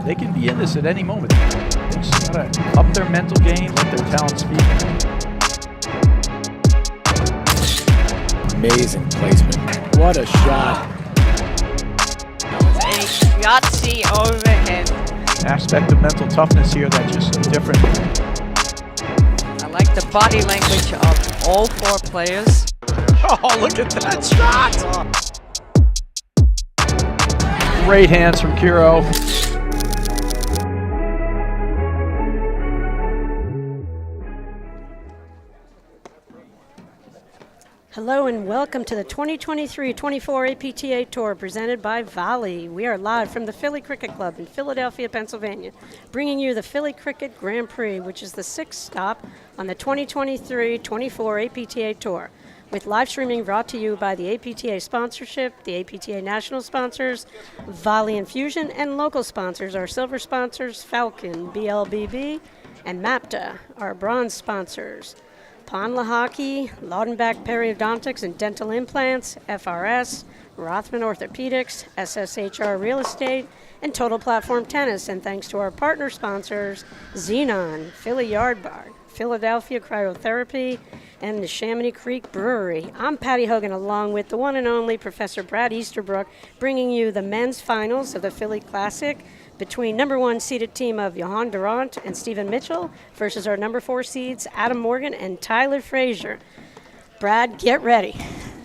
they can be in this at any moment. They just gotta up their mental game, let their talent speak. Amazing placement. What a shot. That was a Yahtzee overhead. Aspect of mental toughness here that's just different. I like the body language of all four players. Oh, look at that shot! Great hands from Kiro. Hello and welcome to the 2023-24 APTA Tour presented by Volley. We are live from the Philly Cricket Club in Philadelphia, Pennsylvania, bringing you the Philly Cricket Grand Prix, which is the sixth stop on the 2023-24 APTA Tour, with live streaming brought to you by the APTA sponsorship, the APTA national sponsors, Volley Infusion, and local sponsors, our silver sponsors, Falcon, BLBB, and MAPTA, our bronze sponsors. Ponla Hockey, Laudenbach Periodontics and Dental Implants, FRS, Rothman Orthopedics, SSHR Real Estate, and Total Platform Tennis. And thanks to our partner sponsors, Xenon, Philly Yard Bar, Philadelphia Cryotherapy, and the Chamonix Creek Brewery. I'm Patty Hogan, along with the one and only Professor Brad Easterbrook, bringing you the men's finals of the Philly Classic between number one seeded team of Johan Durant and Stephen Mitchell versus our number four seeds Adam Morgan and Tyler Fraser. Brad, get ready.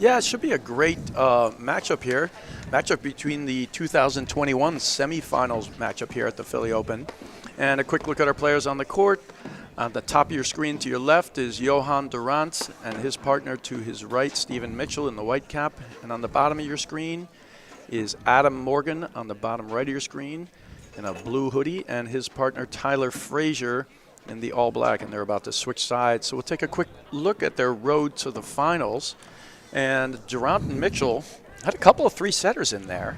Yeah, it should be a great matchup here. Matchup between the 2021 semifinals matchup here at the Philly Open. And a quick look at our players on the court. On the top of your screen to your left is Johan Durant and his partner to his right, Stephen Mitchell in the white cap. And on the bottom of your screen is Adam Morgan on the bottom right of your screen in a blue hoodie, and his partner Tyler Fraser in the all black, and they're about to switch sides. So we'll take a quick look at their road to the finals. And Durant and Mitchell had a couple of three-setters in there.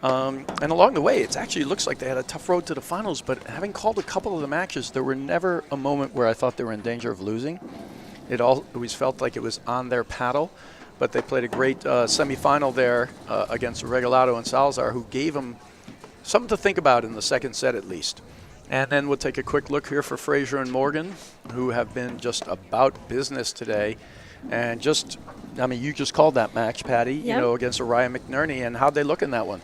And along the way, it actually looks like they had a tough road to the finals, but having called a couple of the matches, there were never a moment where I thought they were in danger of losing. It always felt like it was on their paddle, but they played a great semifinal there against Regalado and Salazar, who gave them something to think about in the second set at least. And then we'll take a quick look here for Fraser and Morgan, who have been just about business today. And just, I mean, you just called that match, Patty, Yep. you know, against Uriah McNerney, and how'd they look in that one?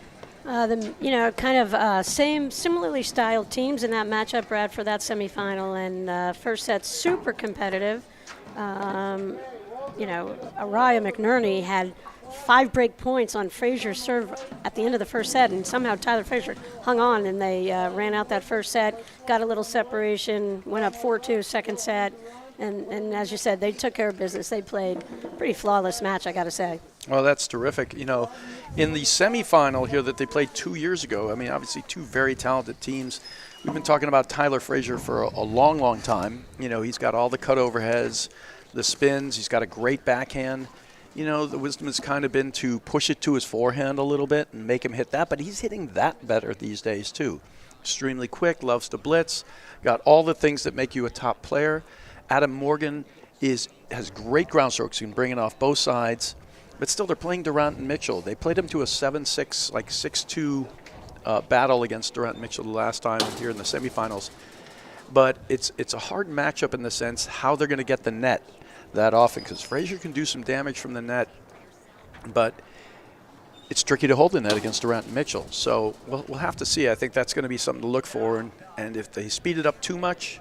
Similarly styled teams in that matchup, Brad, for that semifinal. And first set, super competitive. Uriah McNerney had 5 break points on Fraser's serve at the end of the first set, and somehow Tyler Fraser hung on, and they ran out that first set, got a little separation, went up 4-2 second set, and as you said, they took care of business. They played a pretty flawless match, I got to say. Well, that's terrific. You know, in the semifinal here that they played 2 years ago, I mean, obviously two very talented teams. We've been talking about Tyler Fraser for a long, long time. You know, he's got all the cut overheads, the spins, he's got a great backhand. You know, the wisdom has kind of been to push it to his forehand a little bit and make him hit that, but he's hitting that better these days too. Extremely quick, loves to blitz, got all the things that make you a top player. Adam Morgan has great ground strokes, can bring it off both sides, but still they're playing Durant and Mitchell. They played him to a 7-6, like 6-2 battle against Durant and Mitchell the last time here in the semifinals. But it's a hard matchup in the sense how they're going to get the net that often, because Fraser can do some damage from the net, but it's tricky to hold the net against Durant and Mitchell. So we'll have to see. I think that's going to be something to look for, and if they speed it up too much,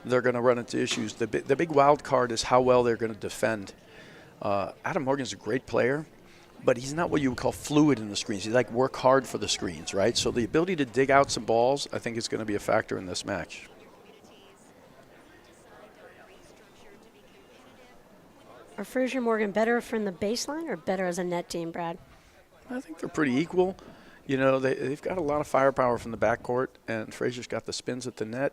they're going to run into issues. The big wild card is how well they're going to defend. Adam Morgan's a great player, but he's not what you would call fluid in the screens. He work hard for the screens, right? So the ability to dig out some balls, I think, is going to be a factor in this match. Are Fraser Morgan better from the baseline or better as a net team, Brad? I think they're pretty equal. You know, they've got a lot of firepower from the backcourt, and Fraser's got the spins at the net,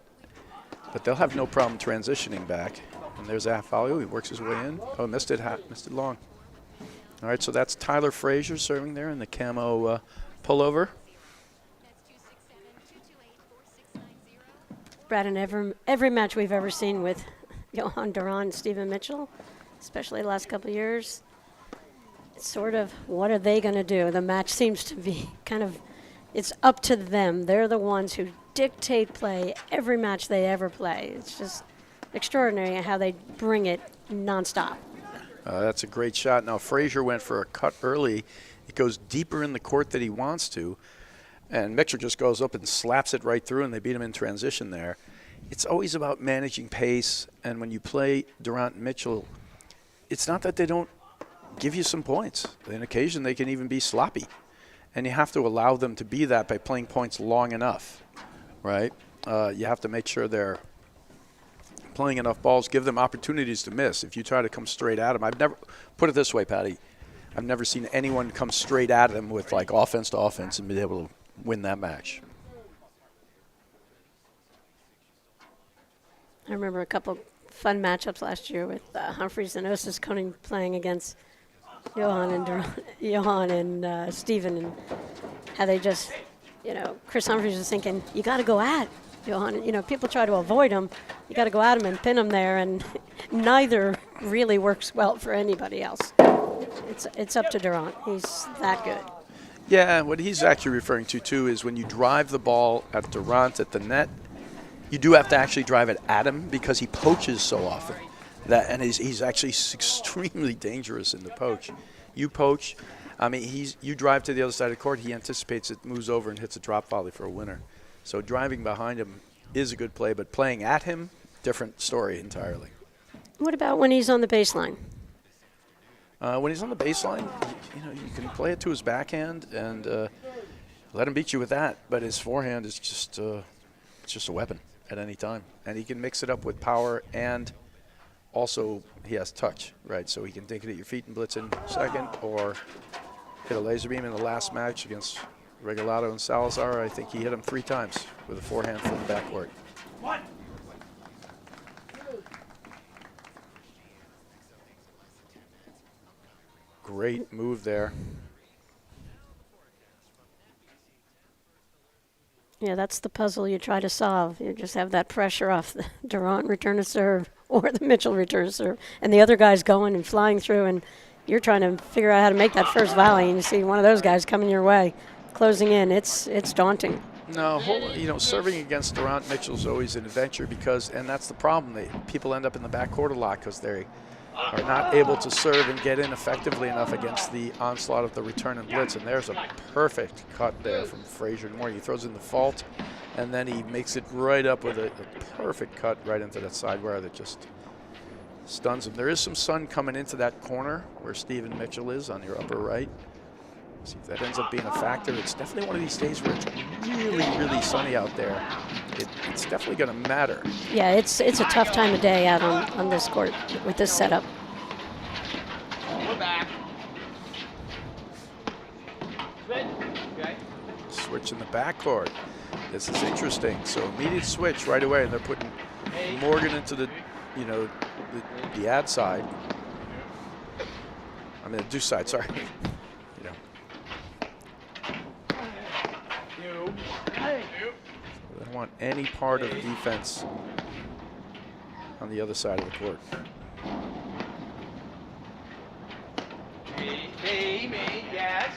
but they'll have no problem transitioning back. And there's Afalio. He works his way in. Oh, missed it long. All right, so that's Tyler Fraser serving there in the camo pullover. Brad, in every match we've ever seen with Johan Durant and Stephen Mitchell, especially the last couple of years, it's sort of, what are they going to do? The match seems to be kind of it's up to them. They're the ones who dictate play every match they ever play. It's just extraordinary how they bring it nonstop. That's a great shot. Now Fraser went for a cut early. It goes deeper in the court than he wants to, and Mitchell just goes up and slaps it right through, and they beat him in transition there. It's always about managing pace, and when you play Randt and Mitchell, it's not that they don't give you some points. On occasion, they can even be sloppy, and you have to allow them to be that by playing points long enough, right? You have to make sure they're playing enough balls, give them opportunities to miss. If you try to come straight at them, I've never, put it this way, Patty, I've never seen anyone come straight at them with like offense to offense and be able to win that match. I remember a couple fun matchups last year with Humphreys and Osis Koning playing against Johan and Steven, and how they just, Chris Humphreys was thinking, you got to go at Johan. People try to avoid him. You got to go at him and pin him there, and neither really works well for anybody else. It's up to Randt. He's that good. Yeah, what he's actually referring to, too, is when you drive the ball at Randt at the net, you do have to actually drive it at him because he poaches so often. And he's actually extremely dangerous in the poach. You poach, you drive to the other side of the court, he anticipates it, moves over and hits a drop volley for a winner. So driving behind him is a good play, but playing at him, different story entirely. What about when he's on the baseline? When he's on the baseline, you can play it to his backhand and let him beat you with that. But his forehand is just a weapon at any time, and he can mix it up with power, and also he has touch, right? So he can take it at your feet and blitz in second, or hit a laser beam in the last match against Regalado and Salazar. I think he hit him 3 times with a forehand from the backcourt. Great move there. Yeah, that's the puzzle you try to solve. You just have that pressure off the Randt return to serve or the Mitchell return to serve, and the other guy's going and flying through, and you're trying to figure out how to make that first volley, and you see one of those guys coming your way, closing in. It's daunting. No, serving against Randt Mitchell is always an adventure and that's the problem. People end up in the backcourt a lot because they are not able to serve and get in effectively enough against the onslaught of the return and blitz. And there's a perfect cut there from Fraser Moore. He throws in the fault, and then he makes it right up with a perfect cut right into that side wire that just stuns him. There is some sun coming into that corner where Stephen Mitchell is on your upper right. See if that ends up being a factor. It's definitely one of these days where it's really, really sunny out there. It's definitely going to matter. Yeah, it's a tough time of day out on this court with this setup. We're back. Switch in the backcourt. This is interesting. So immediate switch right away, and they're putting Morgan into the ad side. The deuce side. Sorry. They don't want any part of the defense on the other side of the court. Me, yes.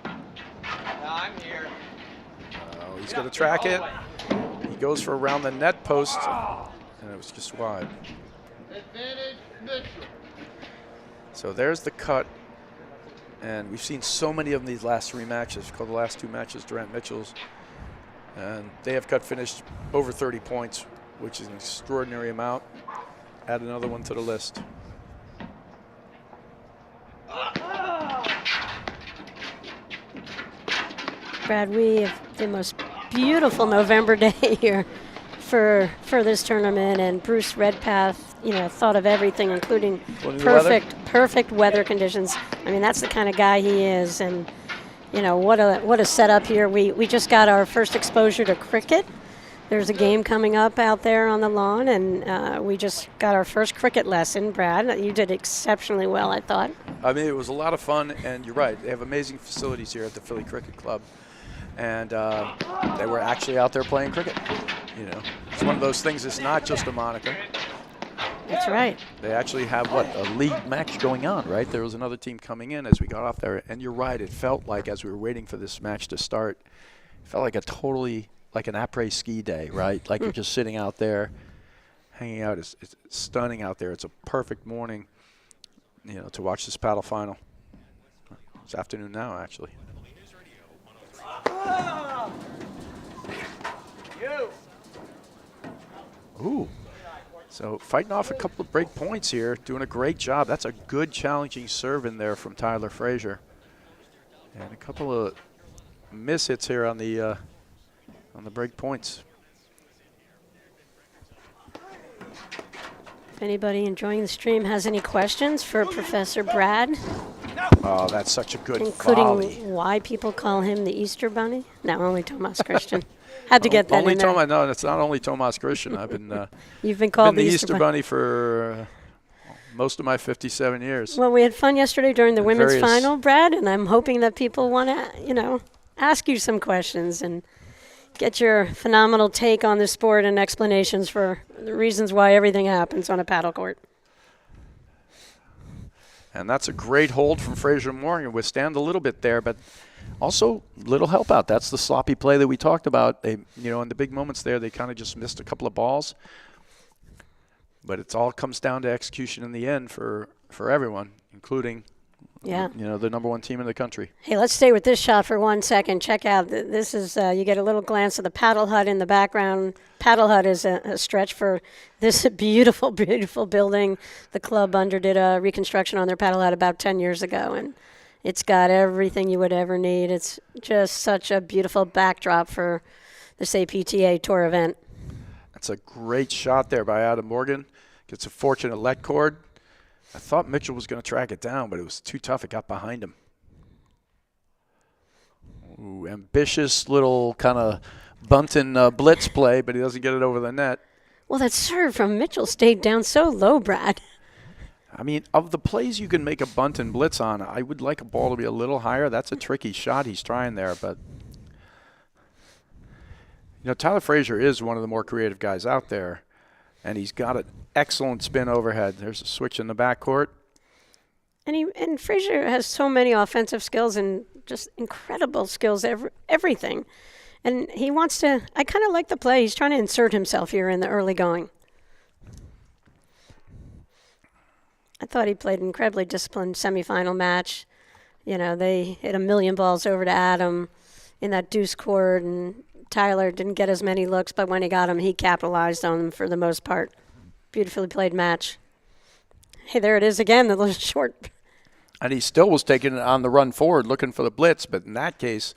I'm here. Oh, he's going to track it. He goes for around the net post, and it was just wide. Advantage Mitchell. So there's the cut. And we've seen so many of them these last 3 matches, called the last 2 matches, Randt Mitchell's. And they have cut finished over 30 points, which is an extraordinary amount. Add another one to the list. Brad, we have the most beautiful November day here for this tournament, and Bruce Redpath, thought of everything, including perfect weather conditions. That's the kind of guy he is, and what a setup here. We just got our first exposure to cricket. There's a game coming up out there on the lawn, and we just got our first cricket lesson. Brad, you did exceptionally well, I thought. It was a lot of fun, and you're right. They have amazing facilities here at the Philly Cricket Club, and they were actually out there playing cricket. It's one of those things. It's not just a moniker. That's right. They actually have, what, a league match going on, right? There was another team coming in as we got off there. And you're right, it felt like as we were waiting for this match to start, it felt like like an après-ski day, right? Like you're just sitting out there, hanging out. It's stunning out there. It's a perfect morning, to watch this paddle final. It's afternoon now, actually. Ooh. So fighting off a couple of break points here, doing a great job. That's a good challenging serve in there from Tyler Fraser. And a couple of miss hits here on the break points. If anybody enjoying the stream has any questions for Professor Brad, Oh, that's such a good including volley. why people call him the Easter Bunny. No, only Tomas Christian. Had to get that Only in there. Tomas. No, it's not only Tomas Christian. I've been You've been called the the Easter Bunny for most of my 57 years. Well, we had fun yesterday during the And women's various- final, Brad, and I'm hoping that people want to, ask you some questions and get your phenomenal take on the sport and explanations for the reasons why everything happens on a paddle court. And that's a great hold from Fraser Morgan. Withstand a little bit there, but also little help out. That's the sloppy play that we talked about. They, in the big moments there, they kind of just missed a couple of balls. But it all comes down to execution in the end for everyone, including the number one team in the country. Hey, let's stay with this shot for 1 second. Check out, this is, you get a little glance of the paddle hut in the background. Paddle hut is a stretch for this beautiful, beautiful building. The club underdid a reconstruction on their paddle hut about 10 years ago, and it's got everything you would ever need. It's just such a beautiful backdrop for this APTA Tour event. That's a great shot there by Adam Morgan. Gets a fortunate let cord. I thought Mitchell was going to track it down, but it was too tough. It got behind him. Ooh, ambitious little kind of bunting blitz play, but he doesn't get it over the net. Well, that serve from Mitchell stayed down so low, Brad. I mean, of the plays you can make a bunt and blitz on, I would like a ball to be a little higher. That's a tricky shot he's trying there, but Tyler Fraser is one of the more creative guys out there, and he's got an excellent spin overhead. There's a switch in the backcourt. And Fraser has so many offensive skills and just incredible skills, everything. And he wants to, I kind of like the play. He's trying to insert himself here in the early going. I thought he played an incredibly disciplined semifinal match. They hit a million balls over to Adam in that deuce court, and Tyler didn't get as many looks, but when he got them, he capitalized on them for the most part. Beautifully played match. Hey, there it is again, the little short. And he still was taking it on the run forward, looking for the blitz, but in that case,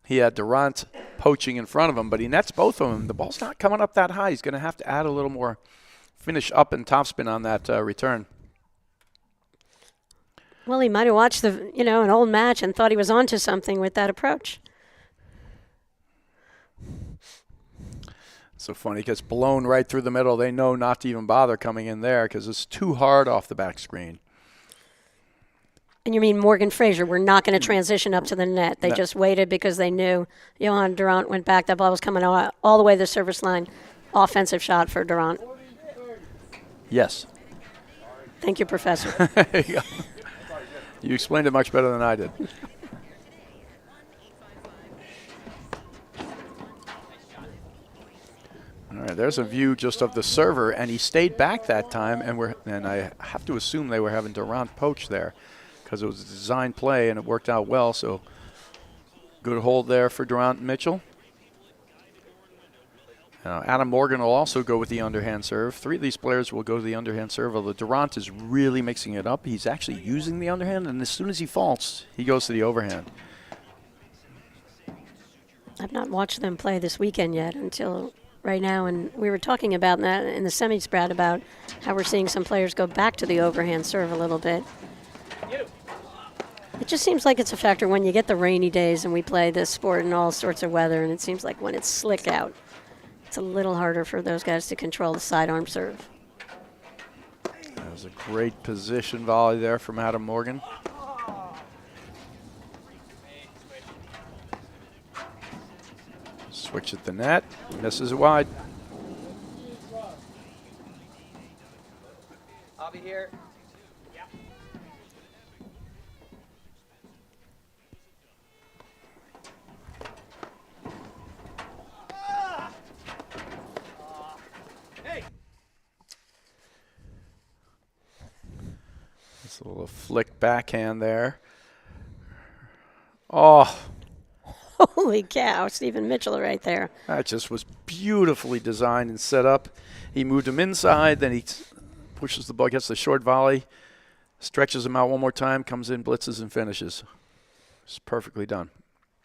he had Randt poaching in front of him, but he nets both of them. The ball's not coming up that high. He's going to have to add a little more finish up and topspin on that return. Well, he might have watched an old match and thought he was onto something with that approach. So funny, it gets blown right through the middle. They know not to even bother coming in there because it's too hard off the back screen. And you mean Morgan Fraser were not going to transition up to the net. They just waited because they knew Johan Durant went back. That ball was coming all the way to the service line. Offensive shot for Durant. Yes. Thank you, Professor. There you go. You explained it much better than I did. All right, there's a view just of the server, and he stayed back that time, and I have to assume they were having Durant poach there because it was a design play, and it worked out well, so good hold there for Durant and Mitchell. Adam Morgan will also go with the underhand serve. 3 of these players will go to the underhand serve, although Durant is really mixing it up. He's actually using the underhand, and as soon as he faults, he goes to the overhand. I've not watched them play this weekend yet until right now, and we were talking about that in the semis, Brad, about how we're seeing some players go back to the overhand serve a little bit. It just seems like it's a factor when you get the rainy days and we play this sport in all sorts of weather, and it seems like when it's slick out, it's a little harder for those guys to control the sidearm serve. That was a great position volley there from Adam Morgan. Switch at the net, misses it wide. here. It's a little flick backhand there. Oh, Holy cow, Stephen Mitchell right there. that just was beautifully designed and set up. He moved him inside, then he pushes the ball, gets the short volley, stretches him out one more time, comes in, blitzes, and finishes. It's perfectly done.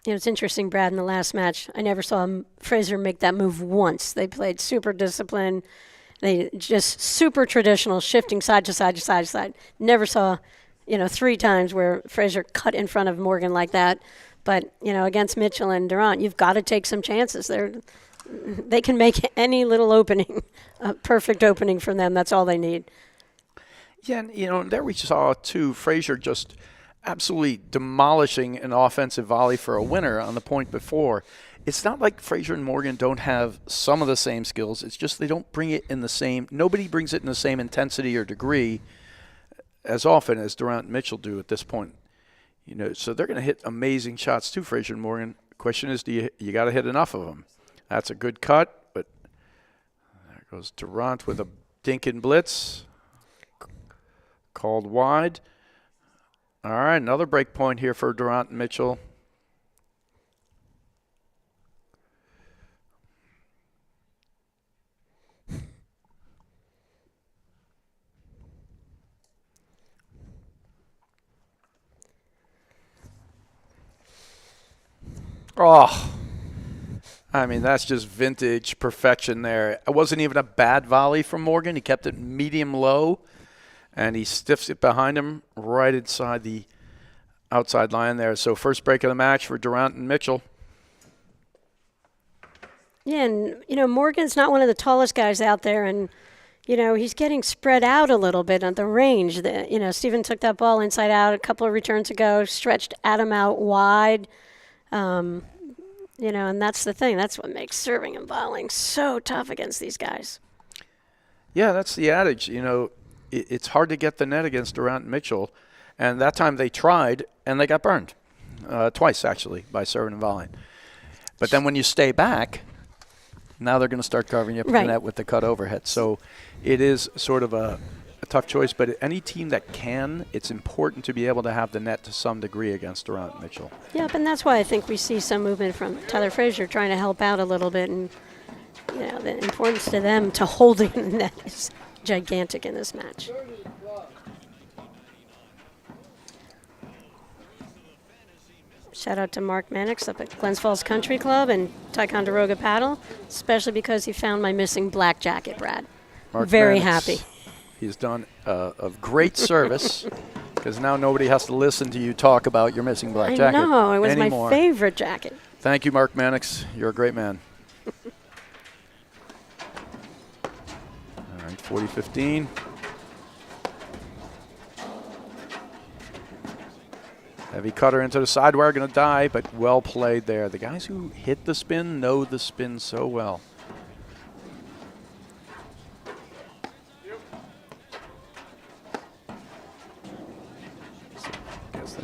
You know, it's interesting, Brad, in the last match, I never saw Fraser make that move once. They played super disciplined. They just super traditional, shifting side to side to side to side. Never saw, 3 times where Fraser cut in front of Morgan like that. But, against Mitchell and Randt, you've got to take some chances. They can make any little opening a perfect opening from them. That's all they need. Yeah, and, there we saw, too, Fraser just absolutely demolishing an offensive volley for a winner on the point before. It's not like Fraser and Morgan don't have some of the same skills. It's just they don't bring it in the same – nobody brings it in the same intensity or degree as often as Randt and Mitchell do at this point. So they're going to hit amazing shots too, Fraser and Morgan. The question is, you got to hit enough of them. That's a good cut, but there goes Randt with a dinkin' blitz. Called wide. All right, another break point here for Randt and Mitchell. Oh, I mean, that's just vintage perfection there. It wasn't even a bad volley from Morgan. He kept it medium low, and he stiffs it behind him right inside the outside line there. So first break of the match for Randt and Mitchell. Yeah, and, Morgan's not one of the tallest guys out there, and, he's getting spread out a little bit on the range. Stephen took that ball inside out a couple of returns ago, stretched Adam out wide. And that's the thing. That's what makes serving and volleying so tough against these guys. Yeah, that's the adage. It's hard to get the net against Randt and Mitchell. And that time they tried, and they got burned. Twice, actually, by serving and volleying. But then when you stay back, now they're going to start carving you up in the net with the cut overhead. So it is sort of a tough choice, but any team that can, it's important to be able to have the net to some degree against Randt and Mitchell. Yep, and that's why I think we see some movement from Tyler Fraser trying to help out a little bit, and the importance to them to holding the net is gigantic in this match. Shout out to Mark Mannix up at Glens Falls Country Club and Ticonderoga Paddle, especially because he found my missing black jacket, Brad. Mark Very Mannix. happy. He's done of great service because now nobody has to listen to you talk about your missing black jacket I know. It was anymore. my favorite jacket. Thank you, Mark Mannix. You're a great man. All right, 40-15. Heavy cutter into the sidewire, going to die, but well played there. The guys who hit the spin know the spin so well.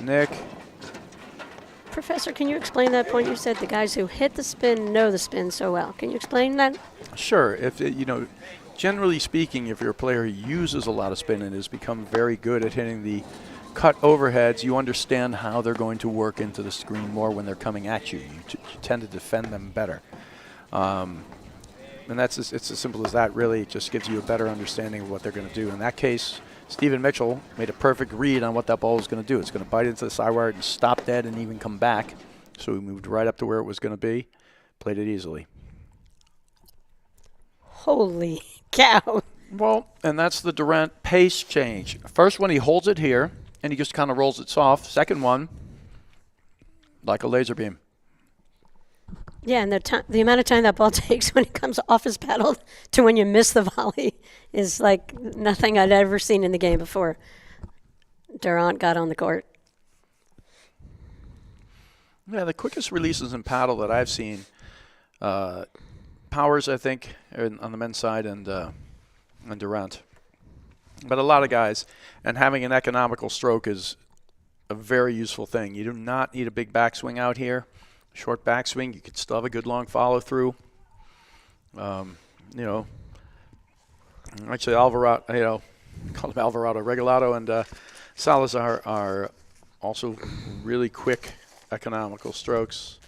Nick. Professor, can you explain that point? You said the guys who hit the spin know the spin so well. Can you explain that? Sure. If generally speaking, if you're a player who uses a lot of spin and has become very good at hitting the cut overheads, you understand how they're going to work into the screen more when they're coming at you. You tend to defend them better. And it's as simple as that, really. It just gives you a better understanding of what they're going to do. In that case, Stephen Mitchell made a perfect read on what that ball was going to do. It's going to bite into the sidewire and stop dead and even come back. So he moved right up to where it was going to be, played it easily. Holy cow. Well, and that's the Randt pace change. First one, he holds it here, and he just kind of rolls it soft. Second one, like a laser beam. Yeah, and the amount of time that ball takes when it comes off his paddle to when you miss the volley is like nothing I'd ever seen in the game before Randt got on the court. Yeah, the quickest releases in paddle that I've seen, Powers, I think, on the men's side, and Randt. but a lot of guys, and having an economical stroke is a very useful thing. You do not need a big backswing out here. Short backswing, you could still have a good long follow through. Actually Alvarado, call him Alvarado, Regalado and Salazar are also really quick economical strokes.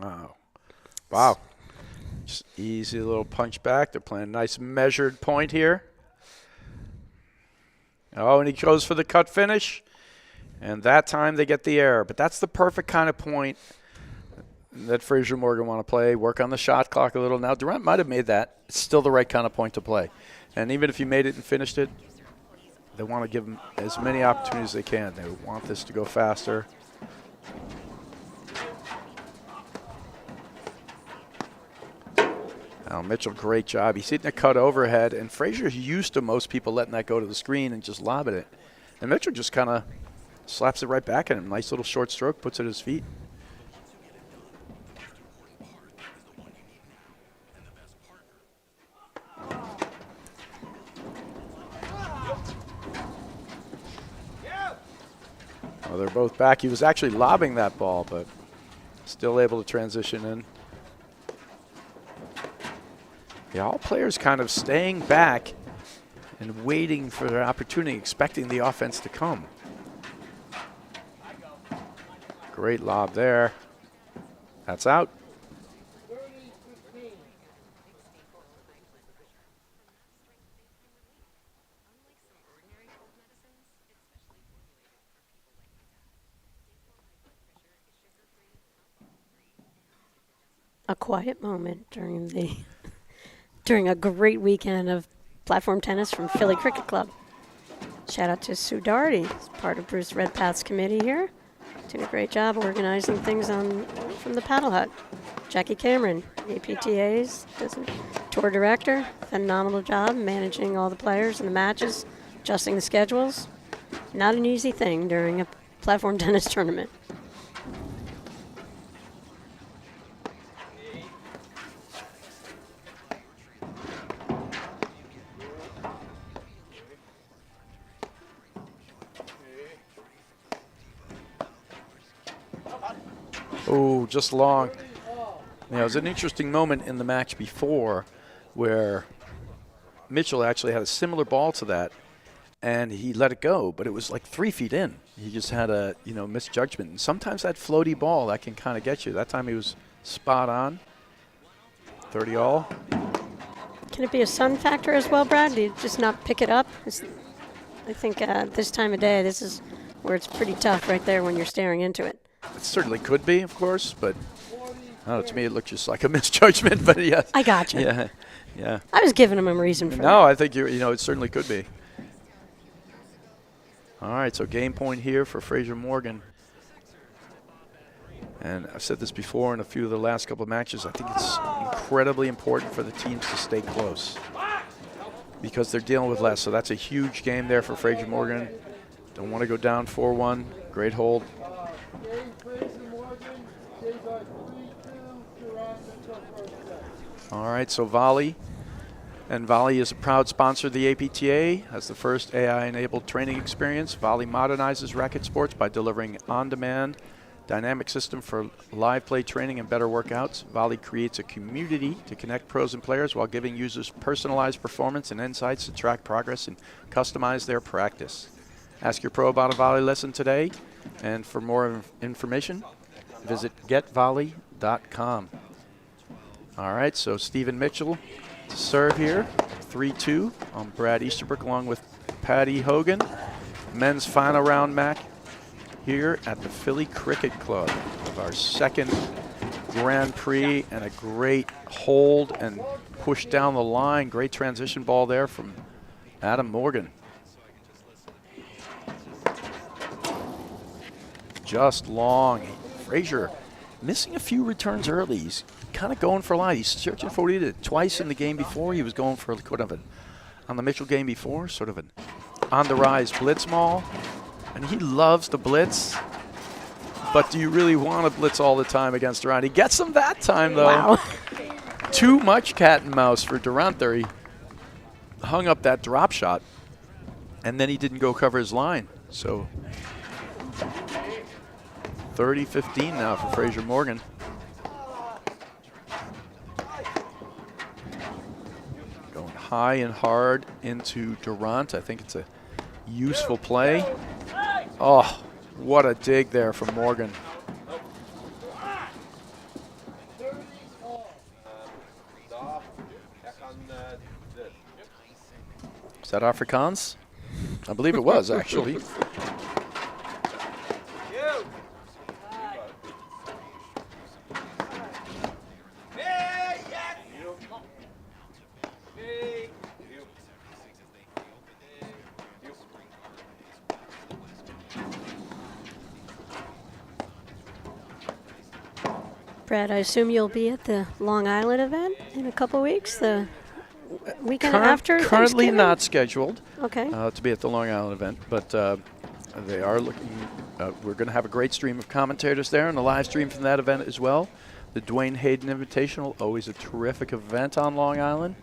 Oh, wow. Just easy little punch back. They're playing a nice measured point here. Oh, and he goes for the cut finish. And that time they get the error. But that's the perfect kind of point that Fraser Morgan want to play. Work on the shot clock a little. Now, Randt might have made that. It's still the right kind of point to play. And even if you made it and finished it, they want to give him as many opportunities as they can. They want this to go faster. Now, Mitchell, great job. He's hitting a cut overhead, and Fraser's used to most people letting that go to the screen and just lobbing it. And Mitchell just kind of slaps it right back at him. Nice little short stroke, puts it at his feet. Well, they're both back. He was actually lobbing that ball, but still able to transition in. Yeah, all players kind of staying back and waiting for their opportunity, expecting the offense to come. Great lob there. That's out. A quiet moment during a great weekend of platform tennis from Philly Cricket Club. Shout out to Sue Doherty, part of Bruce Redpath's committee here. Did a great job organizing things from the Paddle Hut. Jackie Cameron, APTA's tour director, phenomenal job managing all the players and the matches, adjusting the schedules. Not an easy thing during a platform tennis tournament. Oh, just long. Now, it was an interesting moment in the match before where Mitchell actually had a similar ball to that, and he let it go, but it was like 3 feet in. He just had a, misjudgment. And sometimes that floaty ball, that can kind of get you. That time he was spot on. 30 all. Can it be a sun factor as well, Brad? Do you just not pick it up? I think this time of day, this is where it's pretty tough right there when you're staring into it. It certainly could be, of course, but I don't know, to me it looked just like a misjudgment. But yes, I got you. Yeah. I was giving him a reason for that. No, I think it certainly could be. All right, so game point here for Fraser Morgan. And I've said this before in a few of the last couple of matches. I think it's incredibly important for the teams to stay close because they're dealing with less. So that's a huge game there for Fraser Morgan. Don't want to go down 4-1. Great hold. All right, so Volley. And Volley is a proud sponsor of the APTA. As the first AI-enabled training experience, Volley modernizes racket sports by delivering on-demand dynamic system for live play training and better workouts. Volley creates a community to connect pros and players while giving users personalized performance and insights to track progress and customize their practice. Ask your pro about a Volley lesson today. And for more information, visit getvolley.com. All right, so Stephen Mitchell to serve here. 3-2 on Brad Easterbrook along with Patty Hogan. Men's final round match here at the Philly Cricket Club of our second Grand Prix, and a great hold and push down the line. Great transition ball there from Adam Morgan. Just long. Fraser missing a few returns early. He's kind of going for a lot. He's searching for what he did twice in the game before. He was going for on the Mitchell game before, sort of an on the rise blitz maul. And he loves the blitz. But do you really want to blitz all the time against Randt? He gets them that time, though. Wow. Too much cat and mouse for Randt there. He hung up that drop shot, and then he didn't go cover his line. So 30-15 now for Fraser Morgan. Going high and hard into Randt. I think it's a useful play. Oh, what a dig there from Morgan. Is that Afrikaans? I believe it was, actually. Brad, I assume you'll be at the Long Island event in a couple weeks, the weekend after Currently Thanksgiving? not scheduled Okay. to be at the Long Island event, but they are looking. We're going to have a great stream of commentators there and a live stream from that event as well. The Dwayne Hayden Invitational, always a terrific event on Long Island,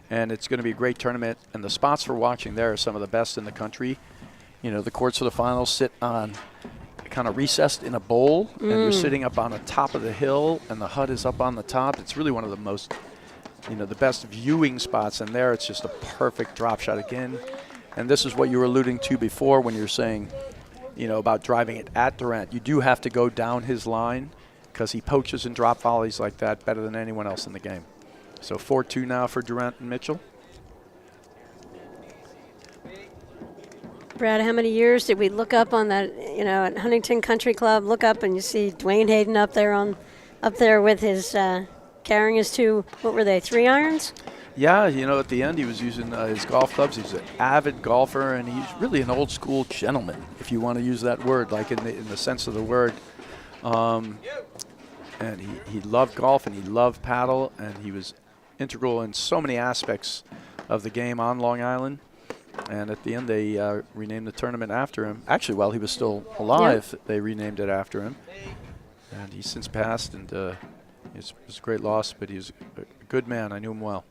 and it's going to be a great tournament. And the spots for watching there are some of the best in the country. You know, the courts for the finals sit on kind of recessed in a bowl, and you're sitting up on the top of the hill, and the hut is up on the top. It's really one of the most, the best viewing spots, and there it's just a perfect drop shot again. And this is what you were alluding to before when you're saying, about driving it at Randt. You do have to go down his line because he poaches and drop volleys like that better than anyone else in the game. So 4-2 now for Randt and Mitchell. Brad, how many years did we look up on that, at Huntington Country Club, look up and you see Dwayne Hayden up there with his, carrying his two, what were they, 3-irons? Yeah, at the end he was using his golf clubs. He's an avid golfer, and he's really an old school gentleman, if you want to use that word, like in the sense of the word. And he loved golf, and he loved paddle, and he was integral in so many aspects of the game on Long Island. And at the end, they renamed the tournament after him. Actually, while he was still alive, they renamed it after him. And he's since passed, and it was a great loss, but he was a good man. I knew him well.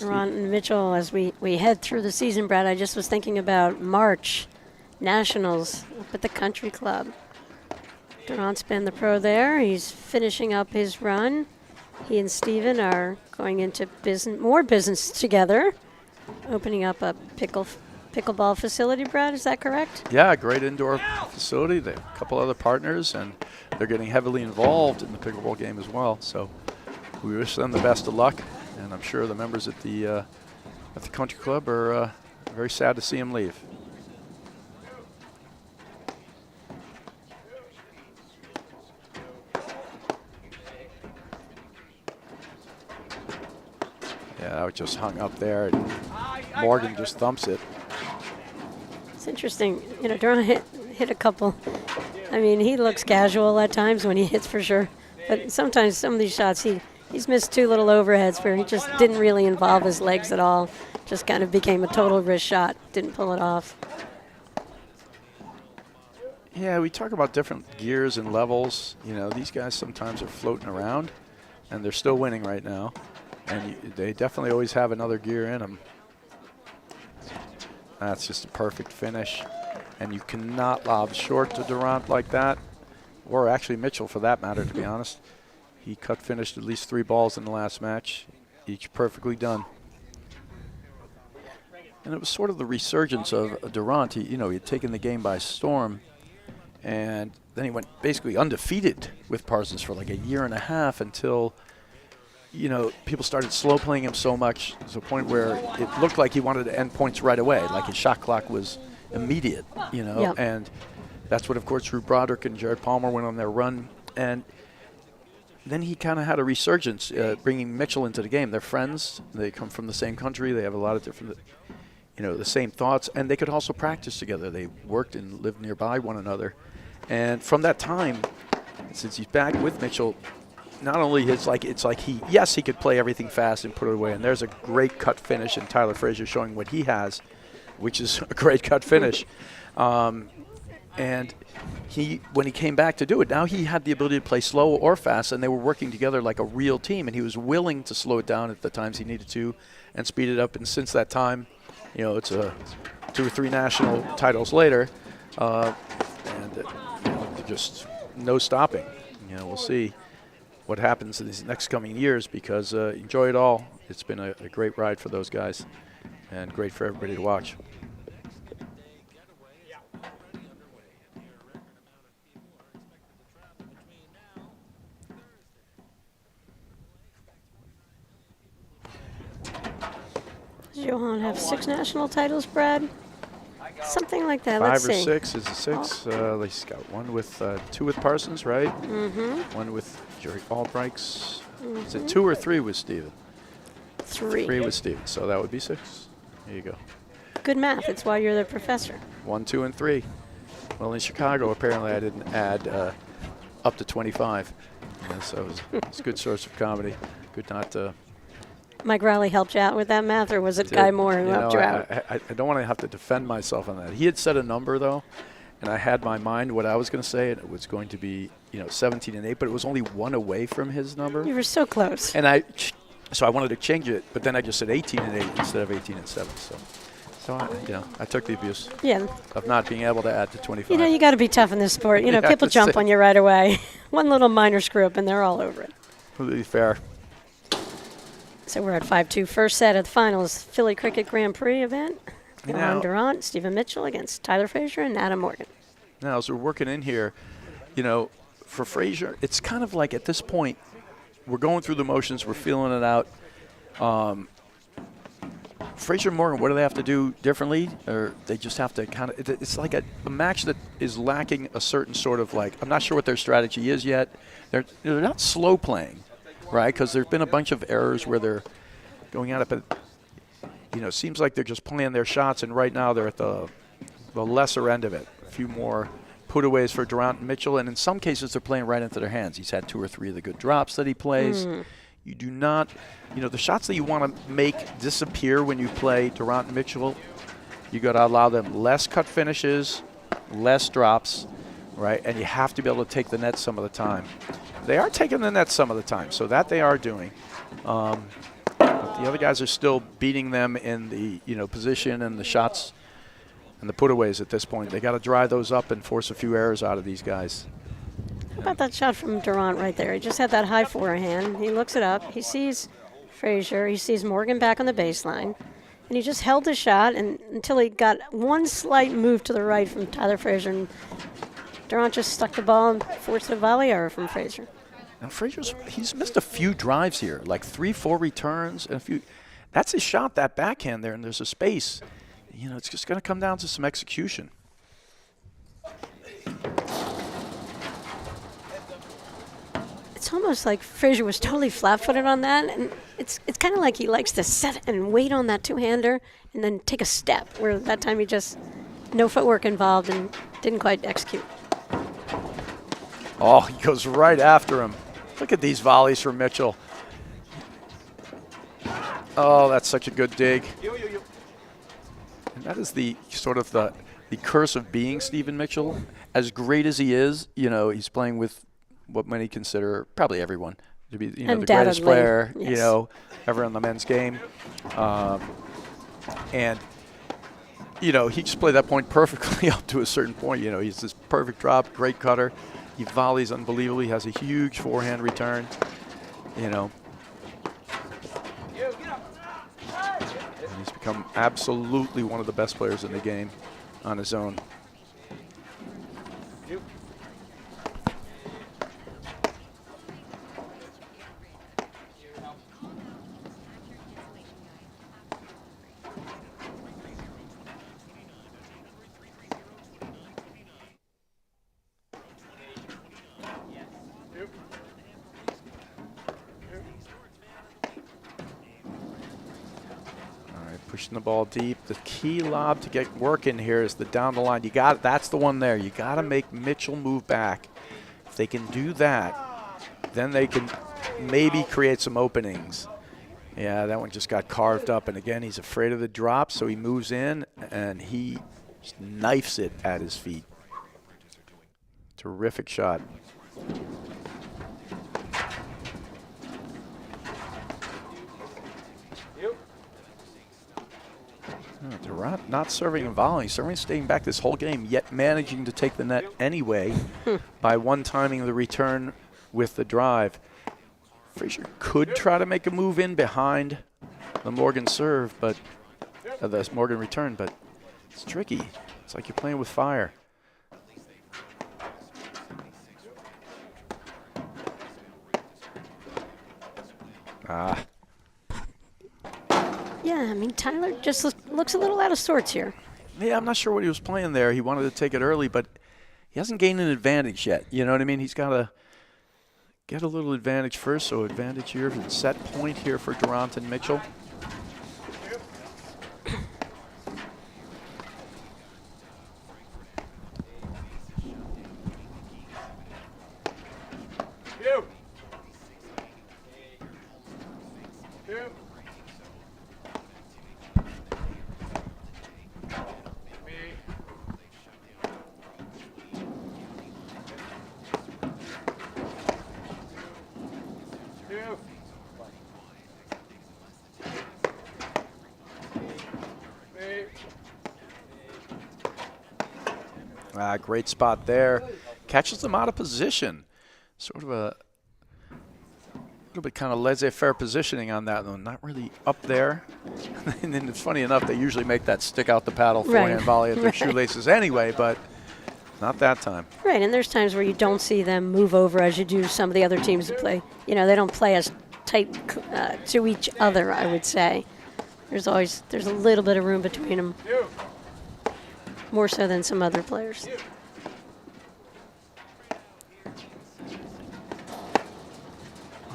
Randt and Mitchell, as we head through the season, Brad, I just was thinking about March Nationals up at the Country Club. Durant's been the pro there. He's finishing up his run. He and Steven are going into more business together, opening up a pickleball facility, Brad, is that correct? Yeah, great indoor facility. They have a couple other partners, and they're getting heavily involved in the pickleball game as well. So we wish them the best of luck. And I'm sure the members at the Country Club are very sad to see him leave. Yeah, that was just hung up there, and Morgan just thumps it. It's interesting. Durant hit a couple. I mean, he looks casual at times when he hits for sure. But sometimes some of these shots, he's missed 2 little overheads where he just didn't really involve his legs at all. Just kind of became a total wrist shot. Didn't pull it off. Yeah, we talk about different gears and levels. These guys sometimes are floating around, and they're still winning right now. And they definitely always have another gear in them. That's just a perfect finish. And you cannot lob short to Randt like that, or actually Mitchell for that matter, to be honest. He finished at least 3 balls in the last match, each perfectly done. And it was sort of the resurgence of Durant. He had taken the game by storm, And then he went basically undefeated with Parsons for like a year and a half until, you know, people started slow playing him so much to the point where it looked like he wanted to end points right away, like his shot clock was immediate, you know. Yep. And that's what, of course, Drew Broderick and Jared Palmer went on their run. And then he kind of had a resurgence, bringing Mitchell into the game. They're friends. They come from the same country. They have a lot of different, you know, the same thoughts. And they could also practice together. They worked and lived nearby one another. And from that time, since he's back with Mitchell, not only it's like he could play everything fast and put it away. And there's a great cut finish, and Tyler Fraser showing what he has, which is a great cut finish. And when he came back to do it, now he had the ability to play slow or fast, and they were working together like a real team. And he was willing to slow it down at the times he needed to and speed it up. And since that time, you know, it's 2 or 3 national titles later, you know, just no stopping. You know, we'll see what happens in these next coming years, because enjoy it all. It's been a great ride for those guys and great for everybody to watch. Does Johan have 6 national titles, Brad? Something like that. 5 Let's or see. 6 is a 6. He's got 1 with 2 with Parsons, right? Mm-hmm. 1 with Jerry Albright's. Is it 2 or 3 with Steven? 3. 3 with Steven, so that would be 6. There you go. Good math. That's why you're the professor. 1, 2, and 3. Well, in Chicago, apparently I didn't add up to 25. Yeah, so it's a good source of comedy. Good not to. Mike Riley helped you out with that math, or was it Guy Moore who helped you out? I don't want to have to defend myself on that. He had said a number, though, and I had my mind what I was going to say, and it was going to be, you know, 17 and 8, but it was only 1 away from his number. You were so close. And so I wanted to change it, but then I just said 18 and 8 instead of 18 and 7. So I took the abuse of not being able to add to 25. You know, you got to be tough in this sport. You know, Yeah, people that's jump it. on you right away. One little minor screw up, and they're all over it. Completely fair. So we're at 5-2. First set of the finals, Philly Cricket Grand Prix event. Johan Durant, Stephen Mitchell against Tyler Fraser and Adam Morgan. Now, as we're working in here, you know, for Fraser, it's kind of like at this point, we're going through the motions, we're feeling it out. Fraser and Morgan, what do they have to do differently? Or they just have to kind of, it's like a match that is lacking a certain sort of like, I'm not sure what their strategy is yet. They're not slow playing, right? Because there's been a bunch of errors where they're going at it, but, you know, it seems like they're just playing their shots, and right now they're at the lesser end of it. A few more putaways for Durant and Mitchell, and in some cases they're playing right into their hands. He's had 2 or 3 of the good drops that he plays. You do not, you know, the shots that you want to make disappear when you play Durant and Mitchell, you got to allow them less cut finishes, less drops, right? And you have to be able to take the net some of the time. They are taking the net some of the time, so that they are doing. But the other guys are still beating them in the, you know, position and the shots and the putaways at this point. They got to dry those up and force a few errors out of these guys. How about that shot from Durant right there? He just had that high forehand. He looks it up. He sees Fraser. He sees Morgan back on the baseline. And he just held the shot until he got one slight move to the right from Tyler Fraser. And Durant just stuck the ball and forced a volley error from Fraser. And he's missed a few drives here, like 3-4 returns and a few. That's his shot, that backhand there, and there's a space. You know, it's just going to come down to some execution. It's almost like Fraser was totally flat-footed on that, and it's kind of like he likes to set and wait on that two-hander and then take a step, where that time he just no footwork involved and didn't quite execute. Oh, he goes right after him. Look at these volleys from Mitchell. Oh, that's such a good dig. And that is the sort of the curse of being Stephen Mitchell. As great as he is, you know, he's playing with what many consider, probably everyone, to be, you know, the greatest player, yes, you know, ever in the men's game. And, you know, he just played that point perfectly up to a certain point. You know, he's this perfect drop, great cutter. He volleys unbelievably. He has a huge forehand return, you know. And he's become absolutely one of the best players in the game on his own. Pushing the ball deep. The key lob to get work in here is the down the line. That's the one there. You got to make Mitchell move back. If they can do that, then they can maybe create some openings. Yeah, that one just got carved up. And again, he's afraid of the drop, so he moves in and he just knifes it at his feet. Terrific shot. Randt not serving and volleying, serving and staying back this whole game, yet managing to take the net anyway by one-timing the return with the drive. Fraser could try to make a move in behind the Morgan serve, but the Morgan return, but it's tricky. It's like you're playing with fire. Ah. Yeah, I mean, Tyler just looks a little out of sorts here. Yeah, I'm not sure what he was playing there. He wanted to take it early, but he hasn't gained an advantage yet. You know what I mean? He's got to get a little advantage first. So advantage here, set point here for Randt and Mitchell. Great spot there. Catches them out of position. Sort of a little bit kind of laissez-faire positioning on that one. Not really up there. And then it's funny enough, they usually make that stick out the paddle forehand volley at their shoelaces anyway, but not that time. Right, and there's times where you don't see them move over as you do some of the other teams that play. You know, they don't play as tight to each other, I would say. There's a little bit of room between them. More so than some other players.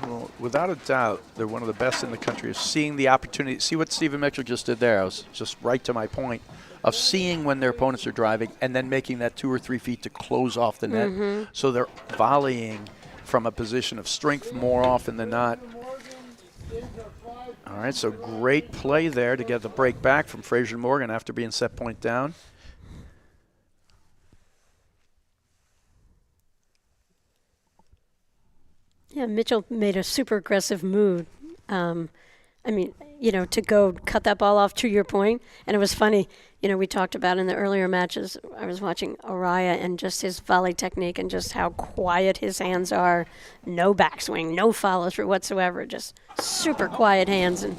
Well, without a doubt, they're one of the best in the country of seeing the opportunity. See what Stephen Mitchell just did there. I was just right to my point of seeing when their opponents are driving and then making that 2 or 3 feet to close off the net. So they're volleying from a position of strength more often than not. All right, so great play there to get the break back from Fraser and Morgan after being set point down. Yeah, Mitchell made a super aggressive move. I mean, you know, to go cut that ball off to your point. And it was funny, you know, we talked about in the earlier matches, I was watching Araya and just his volley technique and just how quiet his hands are. No backswing, no follow through whatsoever, just super quiet hands. And,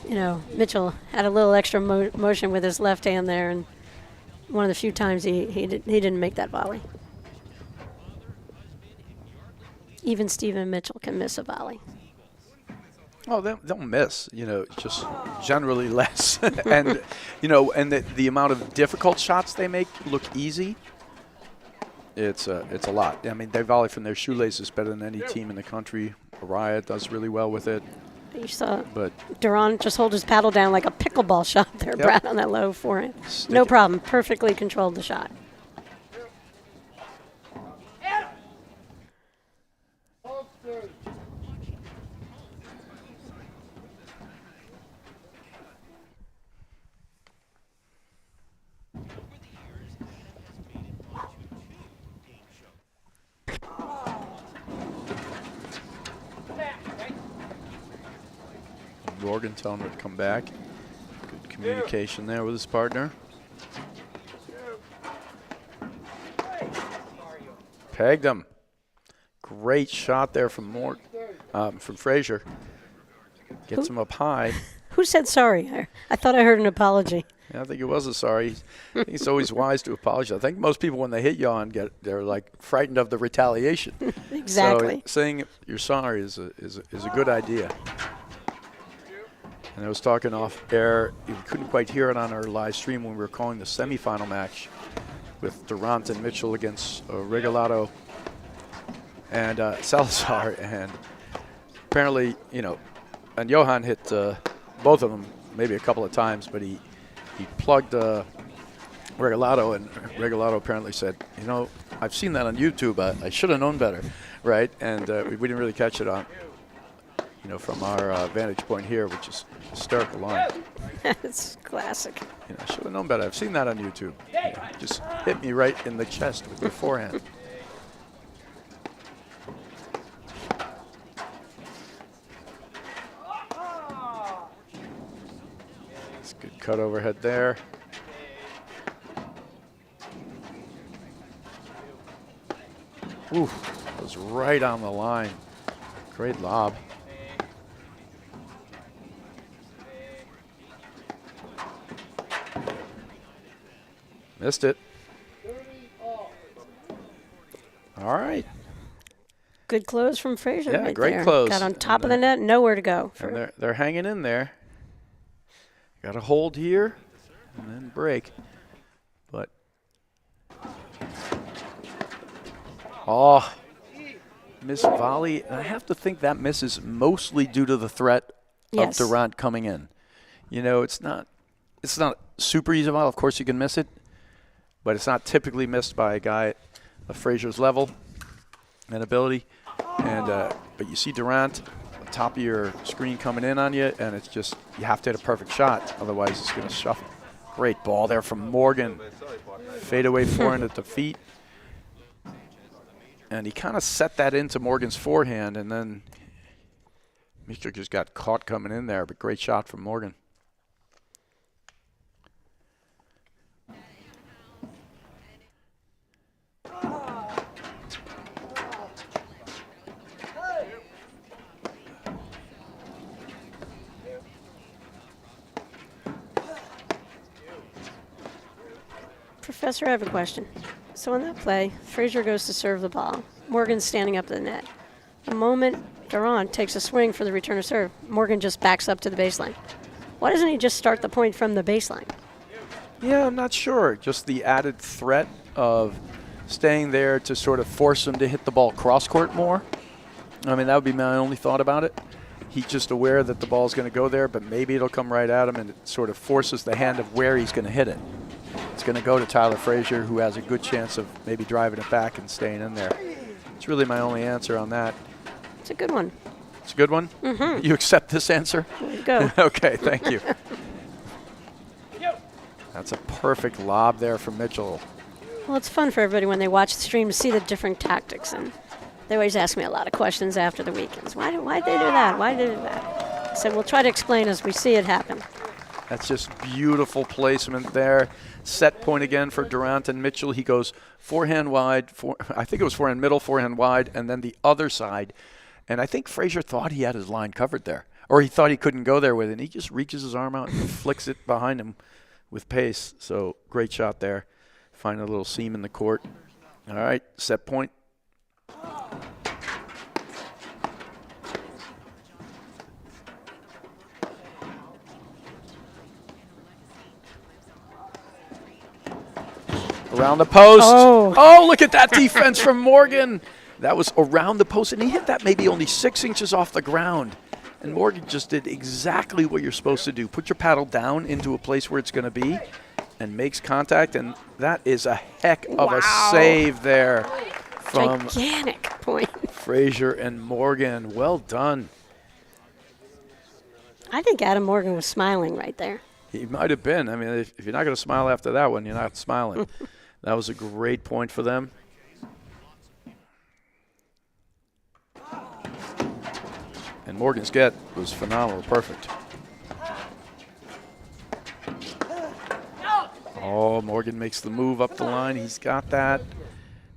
you know, Mitchell had a little extra motion with his left hand there. And one of the few times he didn't make that volley. Even Stephen Mitchell can miss a volley. Oh, they'll miss, you know, just generally less. And, you know, and the amount of difficult shots they make look easy. It's a lot. I mean, they volley from their shoelaces better than any team in the country. Araya does really well with it. You saw Durant just hold his paddle down like a pickleball shot there, Brad, on that low forehand. No problem. Perfectly controlled the shot. Morgan telling him to come back. Good communication there with his partner. Pegged him. Great shot there from Fraser. Gets him up high. Who said sorry? I thought I heard an apology. Yeah, I think it was a sorry. He's always wise to apologize. I think most people, when they hit you on, they're like frightened of the retaliation. Exactly. So saying you're sorry is a good idea. And I was talking off air. You couldn't quite hear it on our live stream when we were calling the semifinal match with Randt and Mitchell against Regalado and Salazar. And apparently, you know, and Johan hit both of them maybe a couple of times, but he plugged Regalado, and Regalado apparently said, you know, I've seen that on YouTube. I should have known better, right? And we didn't really catch it on, you know, from our vantage point here, which is hysterical line. That's classic. You know, I should have known better. I've seen that on YouTube. Yeah, just hit me right in the chest with your forehand. It's a good cut overhead there. Ooh, was right on the line. Great lob. Missed it. All right. Good close from Fraser. Yeah, right great there. close. Got on top of the net, nowhere to go. And they're hanging in there. Got a hold here and then break. But miss volley. I have to think that miss is mostly due to the threat of Randt coming in. You know, it's not super easy volley. Of course you can miss it, but it's not typically missed by a guy of Fraser's level and ability. And but you see Randt on top of your screen coming in on you, and it's just you have to hit a perfect shot, otherwise it's going to shuffle. Great ball there from Morgan. Fadeaway forehand at the feet. And he kind of set that into Morgan's forehand, and then Mitchell just got caught coming in there, but great shot from Morgan. Professor, I have a question. So on that play, Fraser goes to serve the ball. Morgan's standing up to the net. The moment Randt takes a swing for the return of serve, Morgan just backs up to the baseline. Why doesn't he just start the point from the baseline? Yeah, I'm not sure. Just the added threat of staying there to sort of force him to hit the ball cross-court more. I mean, that would be my only thought about it. He's just aware that the ball's going to go there, but maybe it'll come right at him, and it sort of forces the hand of where he's going to hit it. It's going to go to Tyler Fraser, who has a good chance of maybe driving it back and staying in there. It's really my only answer on that. It's a good one. It's a good one? Mm-hmm. You accept this answer? There you go. Okay, thank you. That's a perfect lob there from Mitchell. Well, it's fun for everybody when they watch the stream to see the different tactics, and they always ask me a lot of questions after the weekends. Why'd they do that? Why did they do that? I said, we'll try to explain as we see it happen. That's just beautiful placement there. Set point again for Randt and Mitchell. He goes forehand wide, I think it was forehand middle, forehand wide, and then the other side. And I think Fraser thought he had his line covered there, or he thought he couldn't go there with it. And he just reaches his arm out and flicks it behind him with pace. So great shot there. Find a little seam in the court. All right, set point. Around the post. Oh, look at that defense from Morgan. That was around the post, and he hit that maybe only 6 inches off the ground. And Morgan just did exactly what you're supposed to do. Put your paddle down into a place where it's going to be and makes contact, and that is a heck of a save there from gigantic point. Fraser and Morgan. Well done. I think Adam Morgan was smiling right there. He might have been. I mean, if you're not going to smile after that one, you're not smiling. That was a great point for them. And Morgan's get was phenomenal, perfect. Oh, Morgan makes the move up the line. He's got that.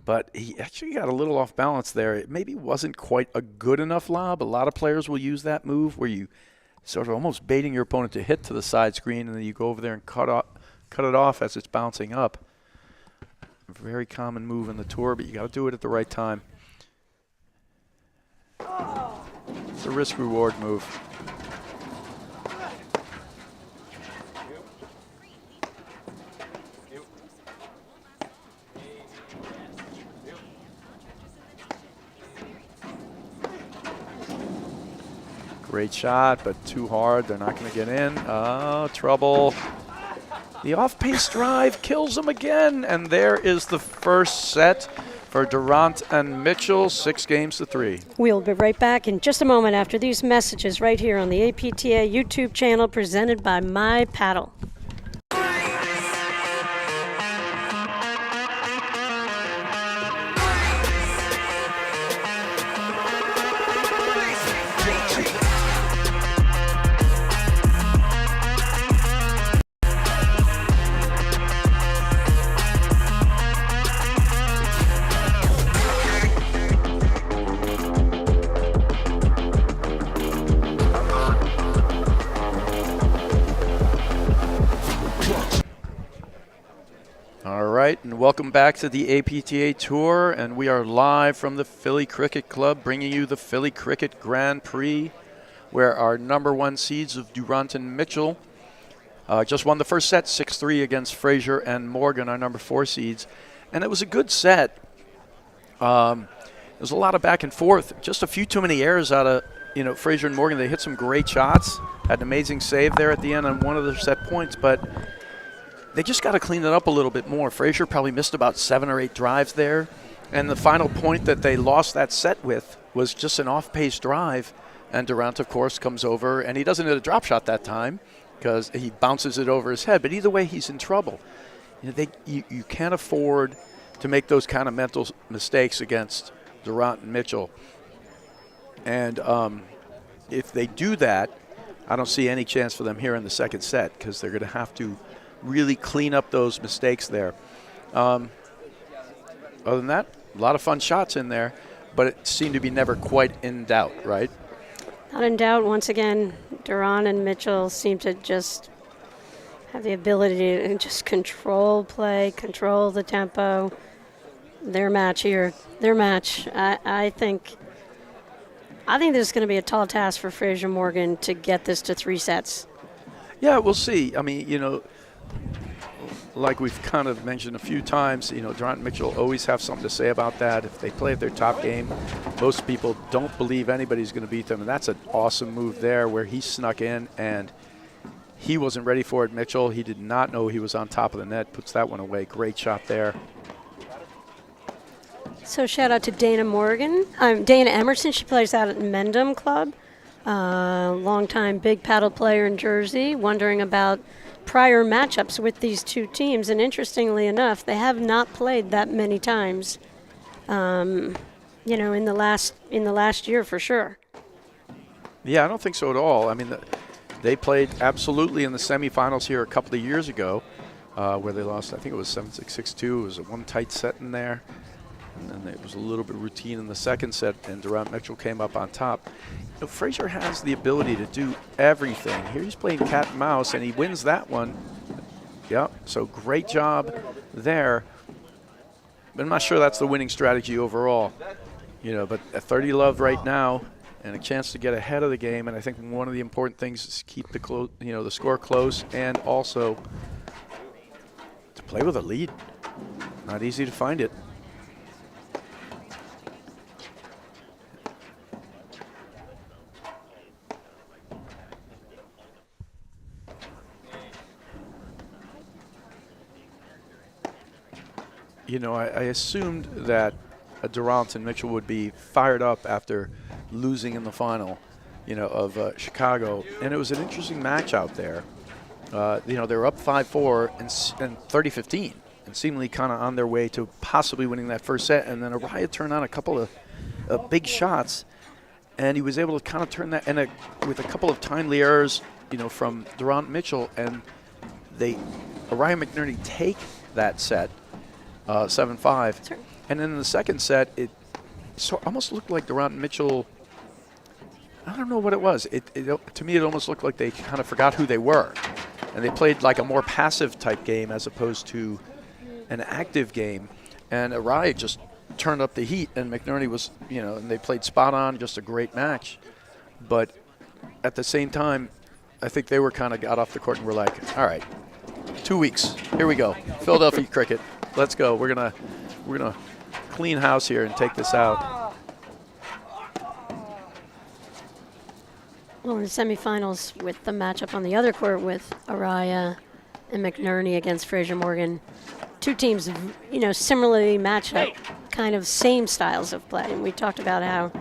But he actually got a little off balance there. It maybe wasn't quite a good enough lob. A lot of players will use that move where you sort of almost baiting your opponent to hit to the side screen, and then you go over there and cut it off as it's bouncing up. A very common move in the tour, but you got to do it at the right time. It's a risk-reward move. Great shot, but too hard. They're not going to get in. Oh, trouble. The off-pace drive kills them again, and there is the first set for Randt and Mitchell, 6-3. We'll be right back in just a moment after these messages right here on the APTA YouTube channel presented by My Paddle. And welcome back to the APTA Tour, and we are live from the Philly Cricket Club, bringing you the Philly Cricket Grand Prix, where our #1 seeds of Randt and Mitchell just won the first set, 6-3 against Fraser and Morgan, our #4 seeds, and it was a good set. There was a lot of back and forth, just a few too many errors out of Fraser and Morgan. They hit some great shots, had an amazing save there at the end on one of their set points, but they just got to clean it up a little bit more. Fraser probably missed about 7 or 8 drives there. And the final point that they lost that set with was just an off-pace drive. And Randt, of course, comes over, and he doesn't hit a drop shot that time because he bounces it over his head. But either way, he's in trouble. You can't afford to make those kind of mental mistakes against Randt and Mitchell. And if they do that, I don't see any chance for them here in the second set because they're going to have to really clean up those mistakes there. Other than that, a lot of fun shots in there, but it seemed to be never quite in doubt, right? Not in doubt. Once again, Randt and Mitchell seem to just have the ability to just control play, control the tempo. Their match here, their match. I think this is going to be a tall task for Fraser Morgan to get this to 3 sets. Yeah, we'll see. I mean, like we've kind of mentioned a few times, Randt and Mitchell always have something to say about that. If they play at their top game, most people don't believe anybody's going to beat them, and that's an awesome move there where he snuck in and he wasn't ready for it. Mitchell, he did not know he was on top of the net, puts that one away. Great shot there. So shout out to Dana Emerson. She plays out at Mendham Club. Longtime big paddle player in Jersey, wondering about prior matchups with these two teams, and interestingly enough, they have not played that many times, in the last year for sure. Yeah, I don't think so at all. I mean, they played absolutely in the semifinals here a couple of years ago, where they lost. I think it was 7-6, 6-2. It was a one tight set in there, and then it was a little bit routine in the second set, and Randt Mitchell came up on top. Fraser has the ability to do everything. Here he's playing cat and mouse, and he wins that one. Yeah, so great job there. But I'm not sure that's the winning strategy overall. But a 30 love right now, and a chance to get ahead of the game. And I think one of the important things is keep the score close, and also to play with a lead. Not easy to find it. I assumed that Randt and Mitchell would be fired up after losing in the final, of Chicago. And it was an interesting match out there. They were up 5-4 and 30-15 and seemingly kind of on their way to possibly winning that first set. And then Araya turned on a couple of big shots, and he was able to kind of turn that, and with a couple of timely errors, from Randt Mitchell, and Araya McNerney take that set 7-5. Sure. And then in the second set, it almost looked like Randt Mitchell, I don't know what it was. To me, it almost looked like they kind of forgot who they were. And they played like a more passive type game as opposed to an active game. And Araya just turned up the heat, and McNerney was, and they played spot on, just a great match. But at the same time, I think they were kind of got off the court and were like, all right, 2 weeks, here we go. Philadelphia Cricket, let's go. We're gonna clean house here and take this out. Well, Well, in the semifinals with the matchup on the other court with Araya and McNerney against Fraser Morgan, two teams, similarly matched up, kind of same styles of play. And we talked about how,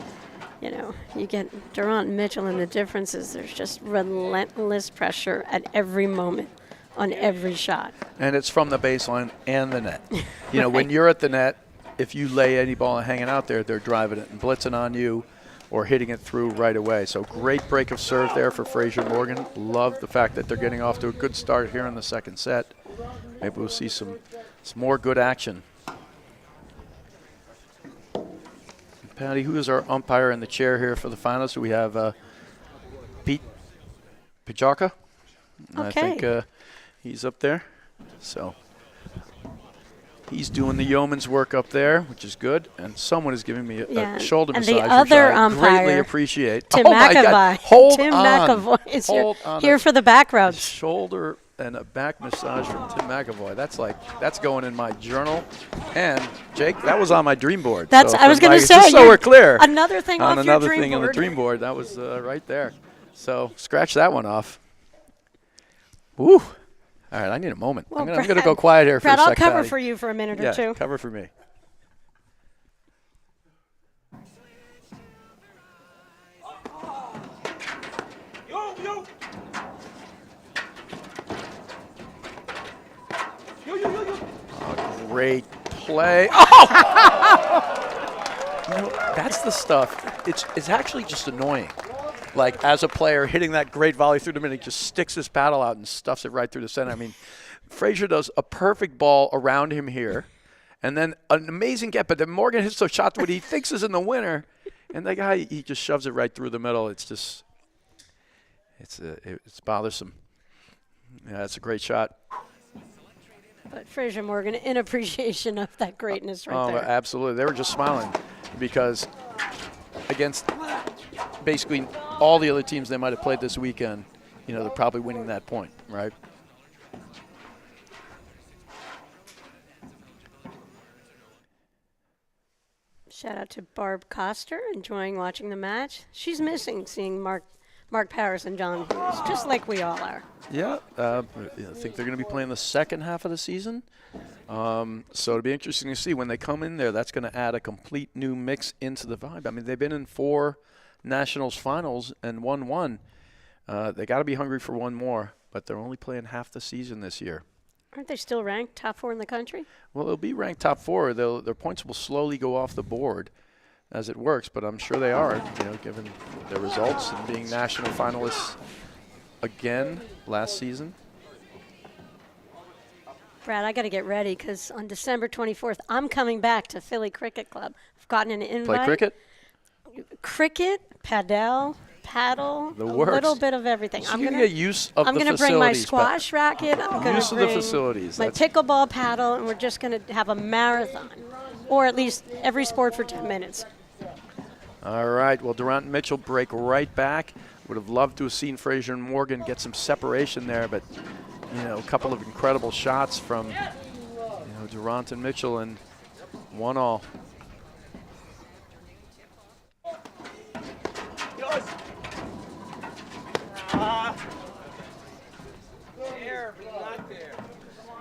you get Randt and Mitchell, and the difference is there's just relentless pressure at every moment on every shot. And it's from the baseline and the net. Right. When you're at the net, if you lay any ball hanging out there, they're driving it and blitzing on you or hitting it through right away. So great break of serve there for Fraser Morgan. Love the fact that they're getting off to a good start here in the second set. Maybe we'll see some more good action. Patty, who is our umpire in the chair here for the finals? So we have Pete Pajaka. Okay. I think he's up there. So he's doing the yeoman's work up there, which is good. And someone is giving me a shoulder and massage, the other which I umpire, greatly appreciate. Tim My God. McAvoy. Hold Tim on. McAvoy is Hold on here for the back rubs. Shoulder and a back massage from Tim McAvoy. That's going in my journal. And Jake, that was on my dream board. That's so I was going to say. Just so we're clear. Another thing on off your another dream thing board. on the dream board. That was right there. So scratch that one off. Woo. All right, I need a moment. Well, I'm going to go quiet here for a Brad, second. I'll cover for you for a minute or two. Cover for me. Great play. Oh! That's the stuff. It's actually just annoying. Like, as a player, hitting that great volley through the middle, he just sticks his paddle out and stuffs it right through the center. I mean, Fraser does a perfect ball around him here, and then an amazing get. But then Morgan hits a shot what he thinks is in the winner, and the guy, he just shoves it right through the middle. It's just, it's bothersome. Yeah, that's a great shot. But Fraser Morgan, in appreciation of that greatness right there. Absolutely. They were just smiling because against basically all the other teams they might have played this weekend, they're probably winning that point, right? Shout out to Barb Coster, enjoying watching the match. She's missing seeing Mark Paris and John Hughes, just like we all are. Yeah, I think they're going to be playing the second half of the season. So it'll be interesting to see when they come in there. That's going to add a complete new mix into the vibe. I mean, they've been in 4 Nationals finals and won 1. They got to be hungry for one more, but they're only playing half the season this year. Aren't they still ranked top 4 in the country? Well, they'll be ranked top 4. Their points will slowly go off the board as it works, but I'm sure they are, given their results and being national finalists again last season. Brad, I got to get ready because on December 24th, I'm coming back to Philly Cricket Club. I've gotten an invite. Play cricket? Cricket, paddle, The a works. little bit of everything. So I'm going to get use of the I'm facilities. going to bring my squash racket. I'm going Use to of the bring facilities. my pickleball paddle, and we're just going to have a marathon, or at least every sport for 10 minutes. All right. Well, Randt and Mitchell break right back. Would have loved to have seen Fraser and Morgan get some separation there, but a couple of incredible shots from Randt and Mitchell, and 1-1.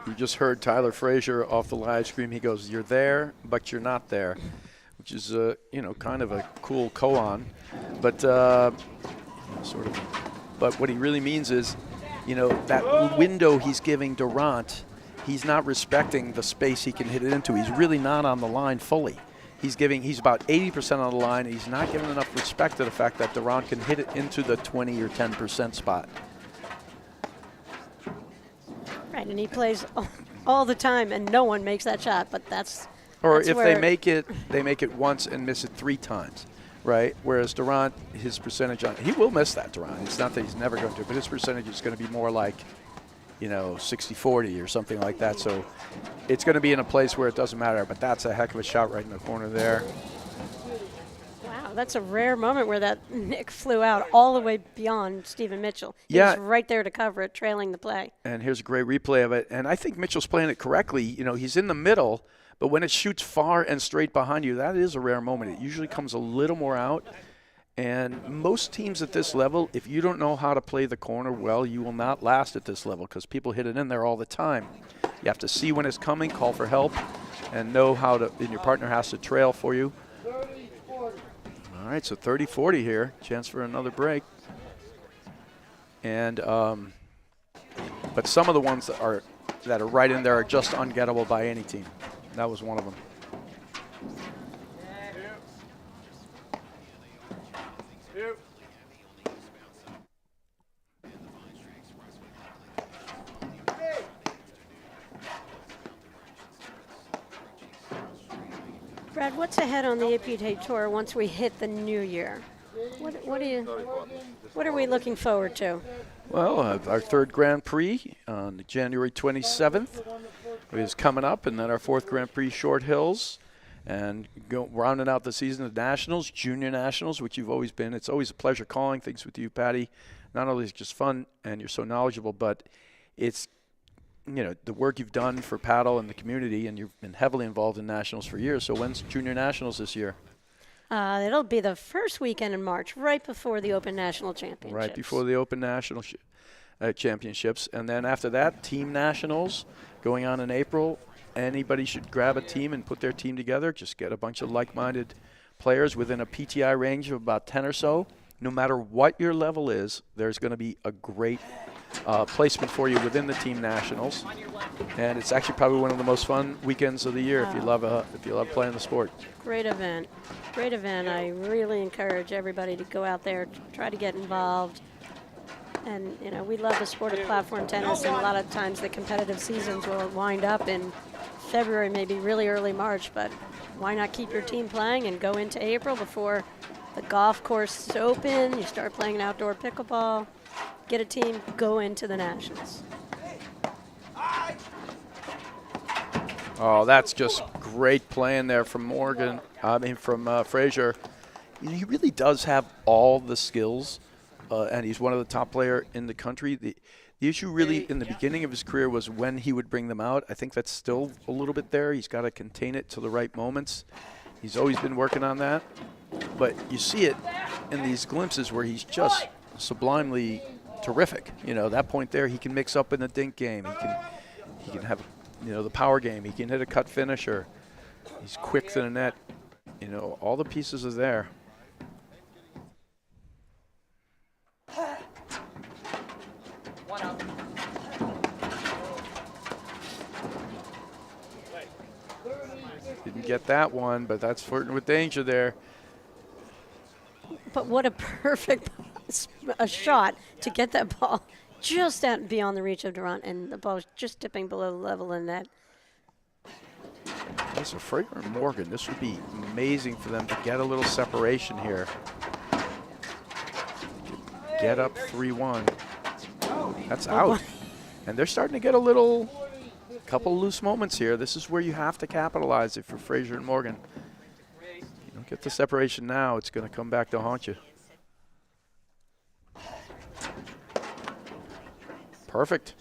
You just heard Tyler Fraser off the live stream. He goes, "You're there, but you're not there," which is kind of a cool koan, but sort of. But what he really means is, that window he's giving to Randt, he's not respecting the space he can hit it into. He's really not on the line fully. He's about 80% on the line, and he's not giving enough respect to the fact that Randt can hit it into the 20 or 10% spot. Right, and he plays all the time, and no one makes that shot, but that's Or that's if where they make it once and miss it 3 times, right? Whereas Randt, his percentage on, he will miss that, Randt. It's not that he's never going to, but his percentage is going to be more like, 60-40 or something like that. So it's going to be in a place where it doesn't matter, but that's a heck of a shot right in the corner there. Wow, that's a rare moment where that Nick flew out all the way beyond Stephen Mitchell. He was right there to cover it, trailing the play. And here's a great replay of it. And I think Mitchell's playing it correctly. He's in the middle, but when it shoots far and straight behind you, that is a rare moment. It usually comes a little more out. And most teams at this level, if you don't know how to play the corner well, you will not last at this level because people hit it in there all the time. You have to see when it's coming, call for help, and know how to, and your partner has to trail for you. All right, so 30-40 here. Chance for another break. And but some of the ones that are right in there are just ungettable by any team. That was one of them. Brad, what's ahead on the APTA Tour once we hit the new year? What are we looking forward to? Well, our third Grand Prix on January 27th is coming up, and then our fourth Grand Prix Short Hills, and rounding out the season of Nationals, Junior Nationals, which you've always been. It's always a pleasure calling things with you, Patty. Not only is it just fun and you're so knowledgeable, but it's, you know, the work you've done for paddle and the community, and you've been heavily involved in Nationals for years. So when's Junior Nationals this year? It'll be the first weekend in March, right before the Open National Championships. Right before the Open National Championships. And then after that, Team Nationals going on in April. Anybody should grab a team and put their team together. Just get a bunch of like-minded players within a PTI range of about 10 or so. No matter what your level is, there's going to be a great placement for you within the Team Nationals. And it's actually probably one of the most fun weekends of the year if you love playing the sport. Great event. Great event. I really encourage everybody to go out there, try to get involved. And, you know, we love the sport of platform tennis, and a lot of times the competitive seasons will wind up in February, maybe really early March, but why not keep your team playing and go into April before the golf course is open, you start playing outdoor pickleball, get a team, go into the Nationals. Oh, that's just great playing there from Fraser. You know, he really does have all the skills, and he's one of the top players in the country. The issue really in the beginning of his career was when he would bring them out. I think that's still a little bit there. He's got to contain it to the right moments. He's always been working on that. But you see it in these glimpses where he's just sublimely terrific. You know, that point there, he can mix up in the dink game. He can have, you know, the power game. He can hit a cut finisher. He's quick to the net. You know, all the pieces are there. One up. Didn't get that one, but that's flirting with danger there. But what a perfect a shot to get that ball just out beyond the reach of Randt, and the ball was just dipping below the level in that. So Fraser and Morgan, this would be amazing for them to get a little separation here. Get up 3-1. That's out. And they're starting to get a couple loose moments here. This is where you have to capitalize it for Fraser and Morgan. You don't get the separation now, it's going to come back to haunt you. Perfect.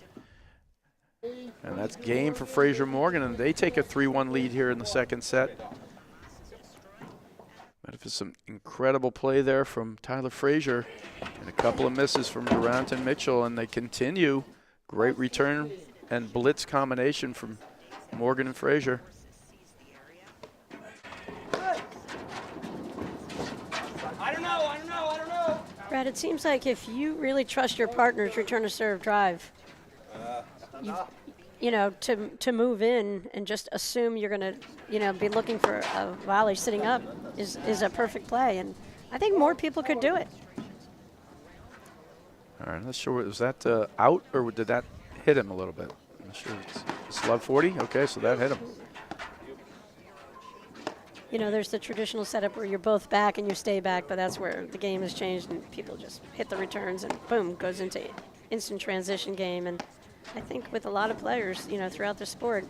And that's game for Fraser Morgan, and they take a 3-1 lead here in the second set. That is some incredible play there from Tyler Fraser, and a couple of misses from Durant and Mitchell, and they continue. Great return and blitz combination from Morgan and Fraser. I don't know. Brad, it seems like if you really trust your partner's return to serve drive, you know, to move in and just assume you're going to, you know, be looking for a volley sitting up is a perfect play. And I think more people could do it. All right, I'm not sure. Was that out, or did that hit him a little bit? I'm not sure. Slug 40? Okay, so that hit him. You know, there's the traditional setup where you're both back and you stay back, but that's where the game has changed and people just hit the returns and boom, goes into instant transition game. And I think with a lot of players, you know, throughout the sport,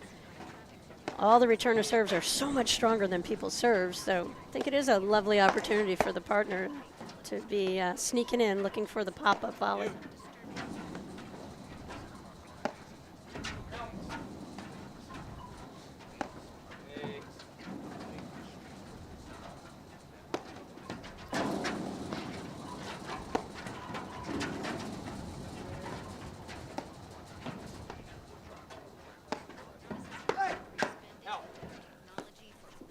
all the returner serves are so much stronger than people's serves. So I think it is a lovely opportunity for the partner to be sneaking in, looking for the pop-up volley.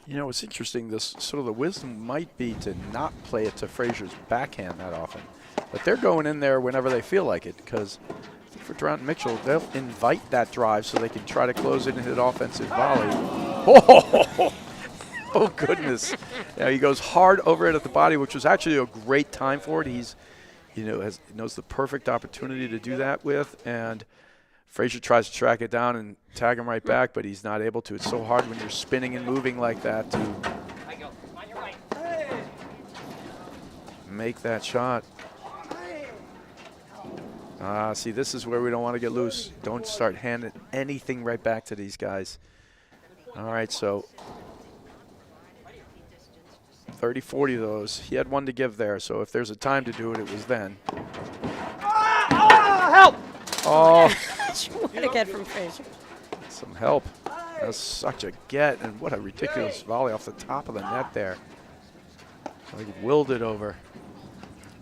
You know, it's interesting. This sort of the wisdom might be to not play it to Fraser's backhand that often, but they're going in there whenever they feel like it because for Randt and Mitchell, they'll invite that drive so they can try to close it and hit knocked volley. Oh goodness! Yeah, he goes hard over it at the body, which was actually a great time for it. He's, knows the perfect opportunity to do that with, and Fraser tries to track it down and tag him right back, but he's not able to. It's so hard when you're spinning and moving like that to make that shot. See, this is where we don't want to get loose. Don't start handing anything right back to these guys. All right, so 30-40 of those. He had one to give there, so if there's a time to do it, it was then. Help! Oh, What a get from Fraser. some help. That's such a get, and what a ridiculous volley off the top of the net there. Like willed it over.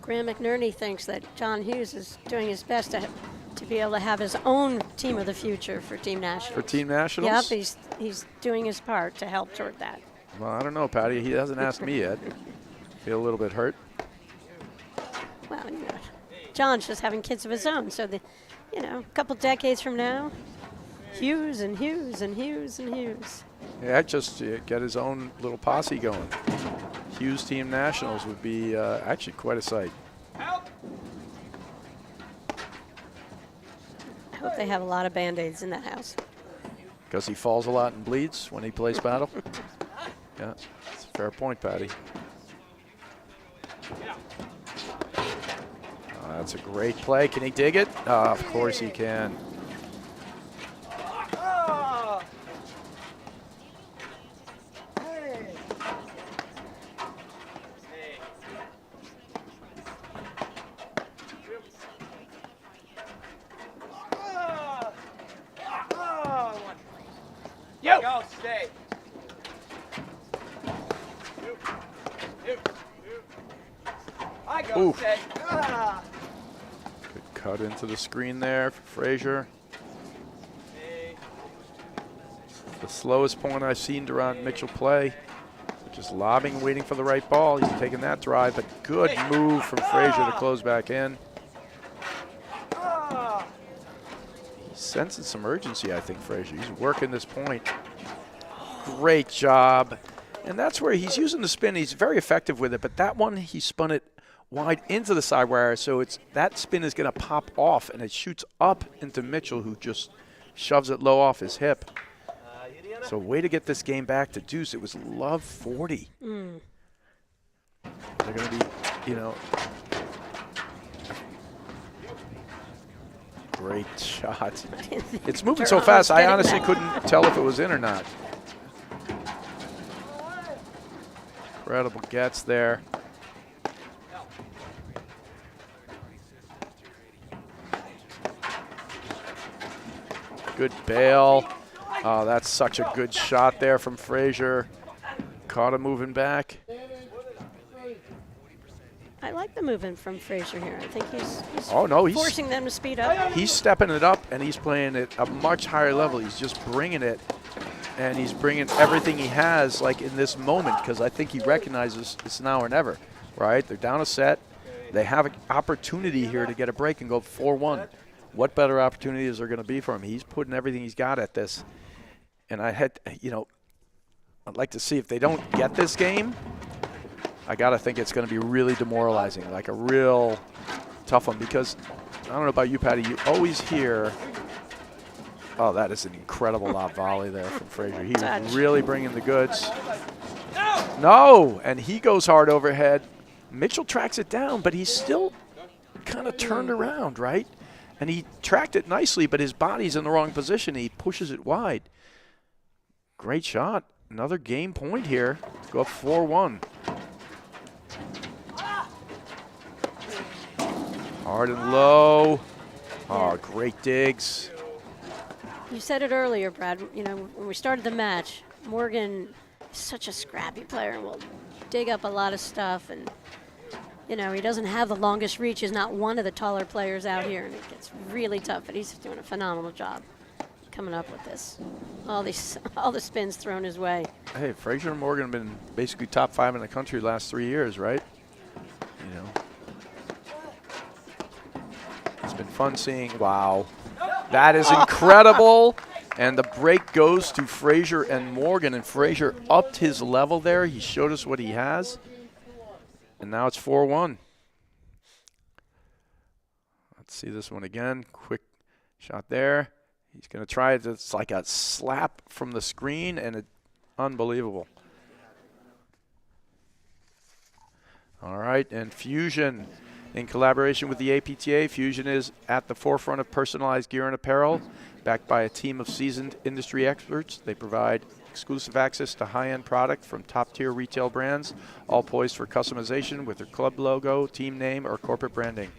Graham McNerney thinks that John Hughes is doing his best to be able to have his own team of the future for Team Nationals. For Team Nationals? Yep, he's doing his part to help toward that. Well, I don't know, Patty. He hasn't asked me yet. Feel a little bit hurt. Well, John's just having kids of his own, so a couple decades from now, Hughes and Hughes and Hughes and Hughes. Yeah, just get his own little posse going. Hughes Team Nationals would be actually quite a sight. Help! I hope they have a lot of Band-Aids in that house. Because he falls a lot and bleeds when he plays battle? Yeah, that's a fair point, Patty. That's a great play. Can he dig it? Of course he can. Go, stay. I go, Ooh. stay. Good cut into the screen there for Fraser. The slowest point I've seen Randt Mitchell play. Just lobbing, waiting for the right ball. He's taking that drive, but good move from Fraser to close back in. He's sensing some urgency, I think, Fraser. He's working this point. Great job. And that's where he's using the spin. He's very effective with it, but that one, he spun it wide into the side wire, so that spin is going to pop off, and it shoots up into Mitchell, who just shoves it low off his hip. So way to get this game back to deuce. It was love 40. They're going to be, great shot. It's moving so fast, I honestly couldn't tell if it was in or not. Incredible gets there. Good bail. Oh, that's such a good shot there from Fraser. Caught him moving back. I like the movement from Fraser here. I think he's forcing them to speed up. He's stepping it up, and he's playing at a much higher level. He's just bringing it, and he's bringing everything he has, like in this moment, because I think he recognizes it's now or never, right? They're down a set. They have an opportunity here to get a break and go 4-1. What better opportunity is there going to be for him? He's putting everything he's got at this. And I'd like to see if they don't get this game, I got to think it's going to be really demoralizing, like a real tough one, because I don't know about you, Patty, you always hear, oh, that is an incredible lob volley there from Fraser. He was really bringing the goods. No, and he goes hard overhead. Mitchell tracks it down, but he's still kind of turned around, right? And he tracked it nicely, but his body's in the wrong position. He pushes it wide. Great shot. Another game point here. Go up 4-1. Hard and low. Oh, great digs. You said it earlier, Brad. When we started the match, Morgan is such a scrappy player and will dig up a lot of stuff. And, he doesn't have the longest reach. He's not one of the taller players out here, and it gets really tough, but he's doing a phenomenal job. coming up with this. All the spins thrown his way. Hey, Fraser and Morgan have been basically top 5 in the country the last 3 years, right? You know. It's been fun seeing. Wow. That is incredible. And the break goes to Fraser and Morgan, and Fraser upped his level there. He showed us what he has. And now it's 4-1. Let's see this one again. Quick shot there. He's going to try it. It's like a slap from the screen, and it's unbelievable. All right, and Fusion, in collaboration with the APTA, Fusion is at the forefront of personalized gear and apparel. Backed by a team of seasoned industry experts, they provide exclusive access to high-end product from top-tier retail brands, all poised for customization with their club logo, team name, or corporate branding.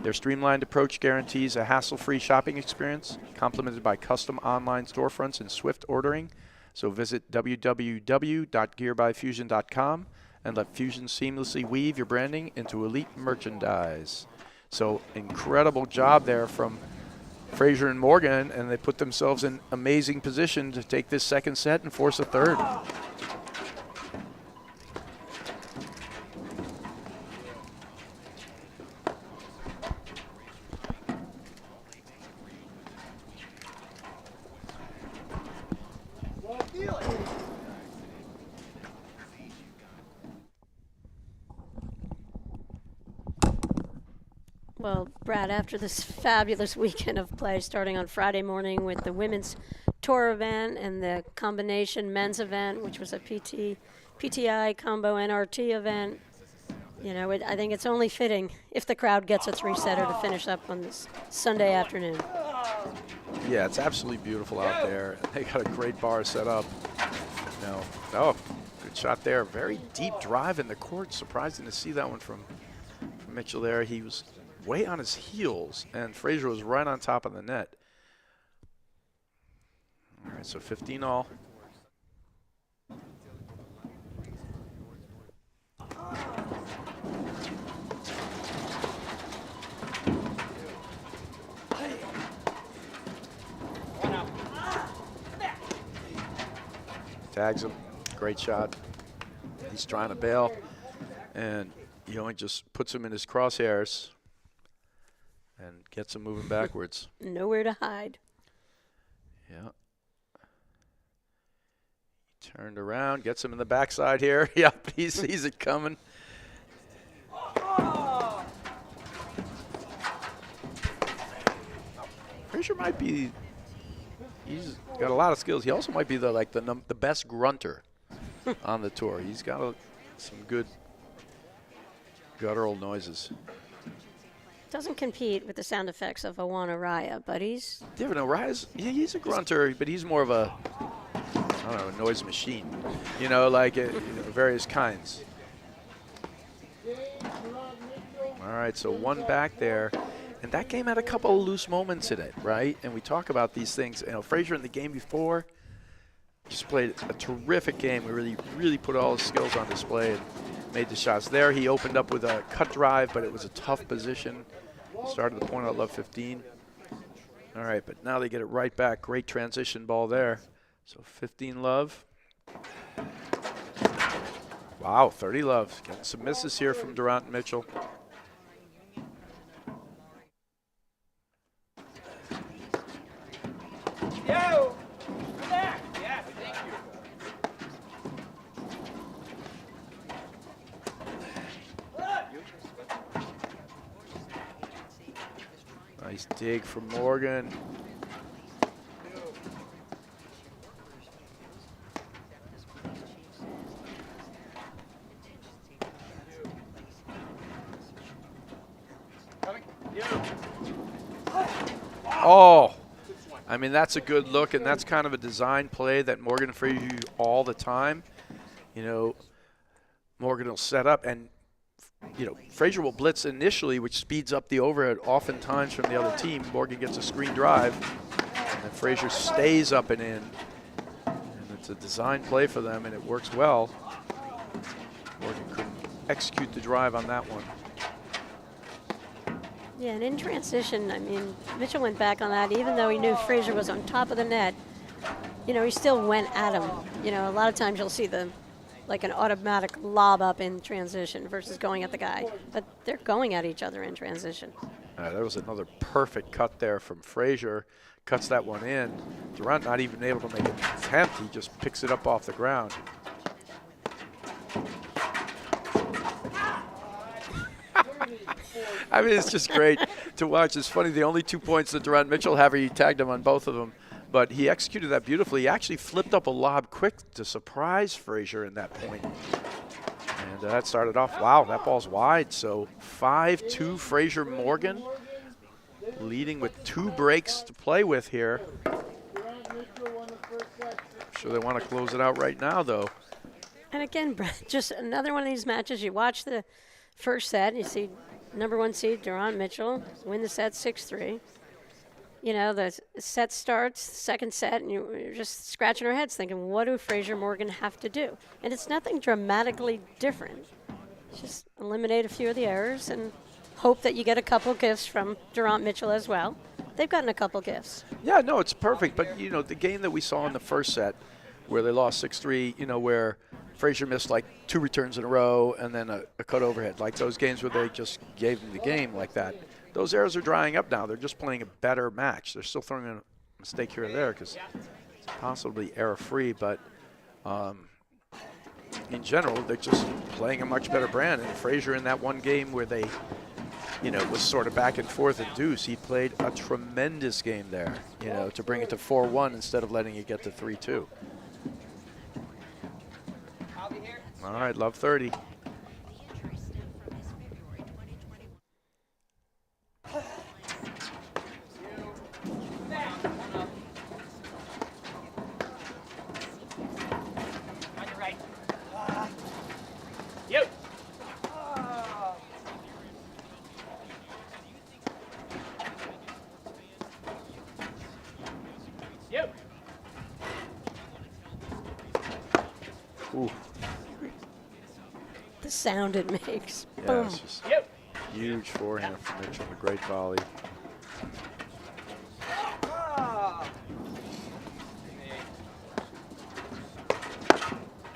Their streamlined approach guarantees a hassle-free shopping experience, complemented by custom online storefronts and swift ordering. So visit www.gearbyfusion.com and let Fusion seamlessly weave your branding into elite merchandise. So incredible job there from Fraser and Morgan, and they put themselves in amazing position to take this second set and force a third. Well, Brad, after this fabulous weekend of play, starting on Friday morning with the women's tour event and the combination men's event, which was a PTI combo NRT event, you know, I think it's only fitting if the crowd gets a 3-setter to finish up on this Sunday afternoon. Yeah, it's absolutely beautiful out there. They got a great bar set up. No, oh, good shot there. Very deep drive in the court. Surprising to see that one from Mitchell there. He was way on his heels, and Fraser was right on top of the net. All right, so 15 all. Tags him, great shot. He's trying to bail, and just puts him in his crosshairs and gets him moving backwards. Nowhere to hide. Yeah. He turned around, gets him in the backside here. Yep, he sees it coming. Fraser might be, he's got a lot of skills. He also might be the best grunter on the tour. He's got some good guttural noises. Doesn't compete with the sound effects of Awan Araya, but he's... Yeah, but Araya's, he's a grunter, but he's more of a, I don't know, a noise machine. Various kinds. All right, so one back there. And that game had a couple of loose moments in it, right? And we talk about these things. Fraser in the game before just played a terrific game. We really put all his skills on display and made the shots there. He opened up with a cut drive, but it was a tough position. Started the point at love 15. All right, but now they get it right back. Great transition ball there. So 15 love. Wow, 30 love. Getting some misses here from Randt and Mitchell. Yo! Come back! Yeah, thank you. Nice dig from Morgan. Oh, I mean, that's a good look, and that's kind of a design play that Morgan and Fraser use all the time. Morgan will set up, and Fraser will blitz initially, which speeds up the overhead oftentimes from the other team. Morgan gets a screen drive, and then Fraser stays up and in. And it's a design play for them, and it works well. Morgan couldn't execute the drive on that one. Yeah, and in transition, I mean, Mitchell went back on that, even though he knew Fraser was on top of the net. You know, he still went at him. You know, a lot of times you'll see like an automatic lob up in transition versus going at the guy. But they're going at each other in transition. There was another perfect cut there from Fraser. Cuts that one in. Randt not even able to make an attempt. He just picks it up off the ground. I mean, it's just great to watch. It's funny, the only 2 points that Randt Mitchell have, he tagged him on both of them. But he executed that beautifully. He actually flipped up a lob quick to surprise Fraser in that point. And that started off, wow, that ball's wide. So 5-2 Fraser Morgan, leading with 2 breaks to play with here. I'm sure they want to close it out right now, though. And again, Brad, just another one of these matches. You watch the first set, and you see number 1 seed, Randt Mitchell, win the set 6-3. You know, the set starts, second set, and you're just scratching our heads thinking, what do Fraser Morgan have to do? And it's nothing dramatically different. Just eliminate a few of the errors and hope that you get a couple gifts from Randt Mitchell as well. They've gotten a couple gifts. Yeah, no, it's perfect. But, you know, the game that we saw in the first set where they lost 6-3, you know, where Fraser missed like 2 returns in a row and then a cut overhead, like those games where they just gave them the game like that. Those errors are drying up now. They're just playing a better match. They're still throwing a mistake here or there because it's possibly error-free, but in general, they're just playing a much better brand. And Fraser in that one game where they, you know, was sort of back and forth at deuce, he played a tremendous game there, you know, to bring it to 4-1 instead of letting it get to 3-2. All right, love 30. Ooh. The sound it makes. Yeah, Boom. it's just huge forehand from Mitchell, a great volley.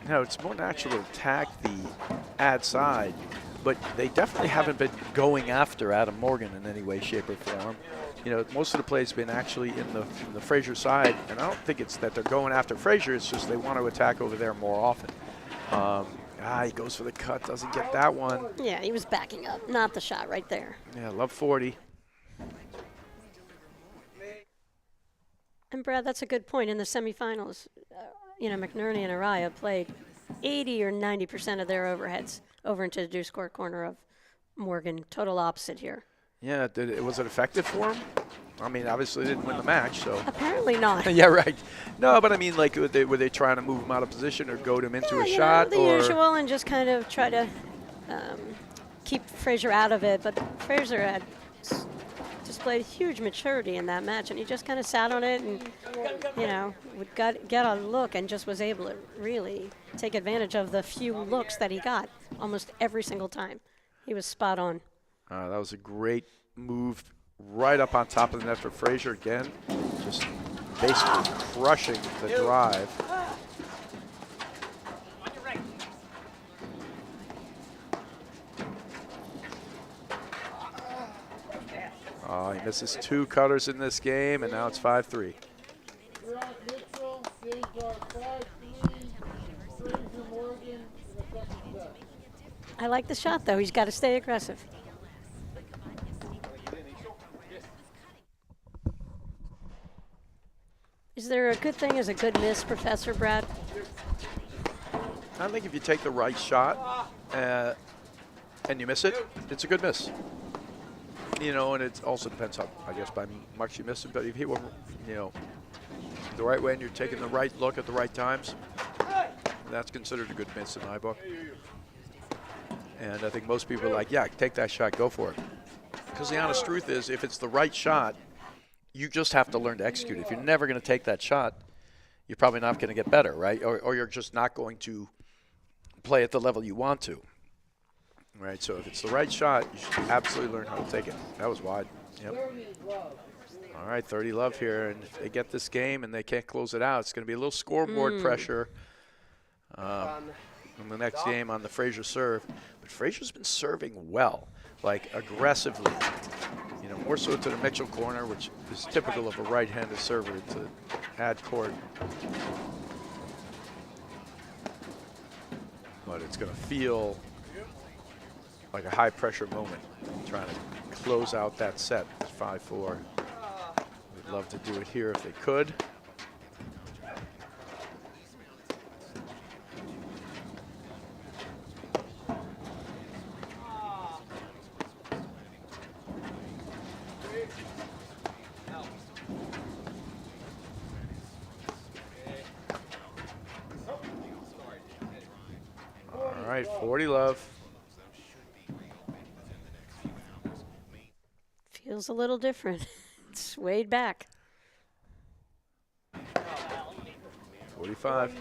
No, it's more natural to attack the ad side, but they definitely haven't been going after Adam Morgan in any way, shape, or form. You know, most of the play has been actually in the Fraser side, and I don't think it's that they're going after Fraser. It's just they want to attack over there more often. He goes for the cut, doesn't get that one. Yeah, he was backing up, not the shot right there. Yeah, love 40. And Brad, that's a good point. In the semifinals, you know, McNerney and Araya played 80 or 90% of their overheads over into the deuce court corner of Morgan. Total opposite here. Yeah, was it effective for him? I mean, obviously they didn't win the match, so. Apparently not. Yeah, right. No, but I mean, like, were they trying to move him out of position or goad him into a shot? The usual, and just kind of try to keep Fraser out of it. But Fraser had displayed huge maturity in that match, and he just kind of sat on it and, you know, would get a look and just was able to really take advantage of the few looks that he got almost every single time. He was spot on. That was a great move right up on top of the net for Fraser again. Just basically crushing the drive. Oh, he misses 2 cutters in this game, and now it's 5-3. I like the shot, though. He's got to stay aggressive. Is there a good thing as a good miss, Professor Brad? I think if you take the right shot and you miss it, it's a good miss. You know, and it also depends how, I guess, by much you miss it. But if you were, you know, the right way and you're taking the right look at the right times, that's considered a good miss in my book. And I think most people are like, yeah, take that shot, go for it. Because the honest truth is, if it's the right shot, you just have to learn to execute it. If you're never going to take that shot, you're probably not going to get better, right? Or you're just not going to play at the level you want to. Right, so if it's the right shot, you should absolutely learn how to take it. That was wide. Yep. All right, 30 love here, and if they get this game and they can't close it out, it's going to be a little scoreboard pressure in the next game on the Fraser serve. But Fraser's been serving well, like aggressively, you know, more so to the Mitchell corner, which is typical of a right-handed server to add court. But it's going to feel like a high-pressure moment, trying to close out that set. It's 5-4. We'd love to do it here if they could. All right, 40 love. Feels a little different. It's swayed back. 45.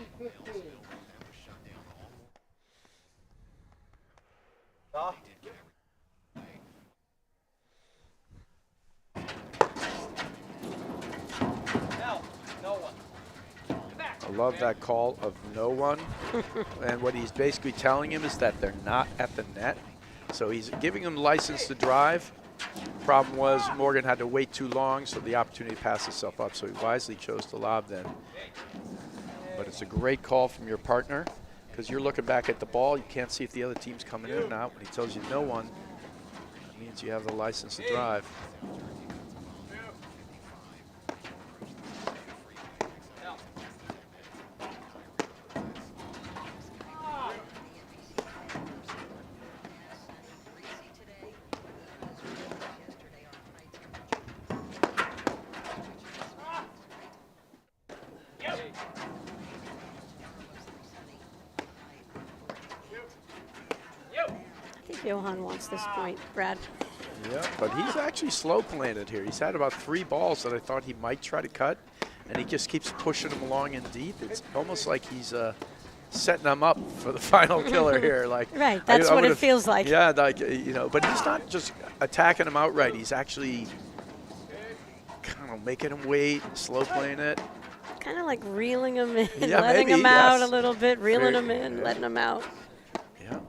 I love that call of no one. And what he's basically telling him is that they're not at the net. So he's giving him license to drive. Problem was Morgan had to wait too long, so the opportunity passed itself up. So he wisely chose to lob then. But it's a great call from your partner because you're looking back at the ball. You can't see if the other team's coming in or not. When he tells you no one, that means you have the license to drive. Johan wants this point, Brad. Yeah, but he's actually slow playing it here. He's had about 3 balls that I thought he might try to cut, and he just keeps pushing them along in deep. It's almost like he's setting them up for the final killer here. Like, right, that's what it feels like. Yeah, like, you know, but he's not just attacking him outright. He's actually kind of making him wait, slow playing it. Kind of like reeling him in, Yeah, letting maybe, him out yes. a little bit, reeling him in, letting him out. Yeah,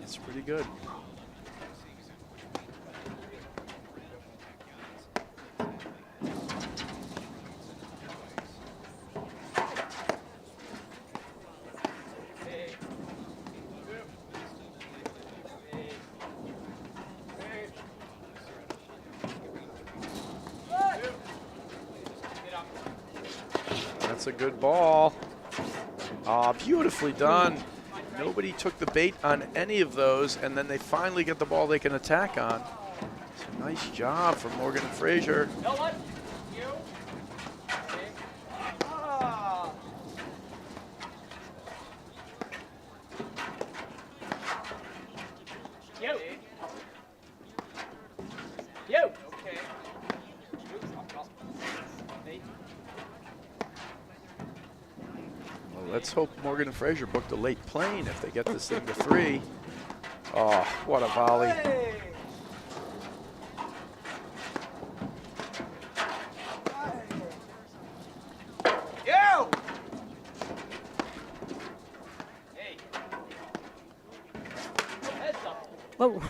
it's pretty good. That's a good ball. Beautifully done. Nobody took the bait on any of those, and then they finally get the ball they can attack on. It's a nice job from Morgan and Fraser. You know what? You. You. You. Okay. Well, let's hope Morgan and Fraser booked a late plane if they get this thing to 3. Oh, what a volley. Hey. You. Hey. Heads up. Whoa.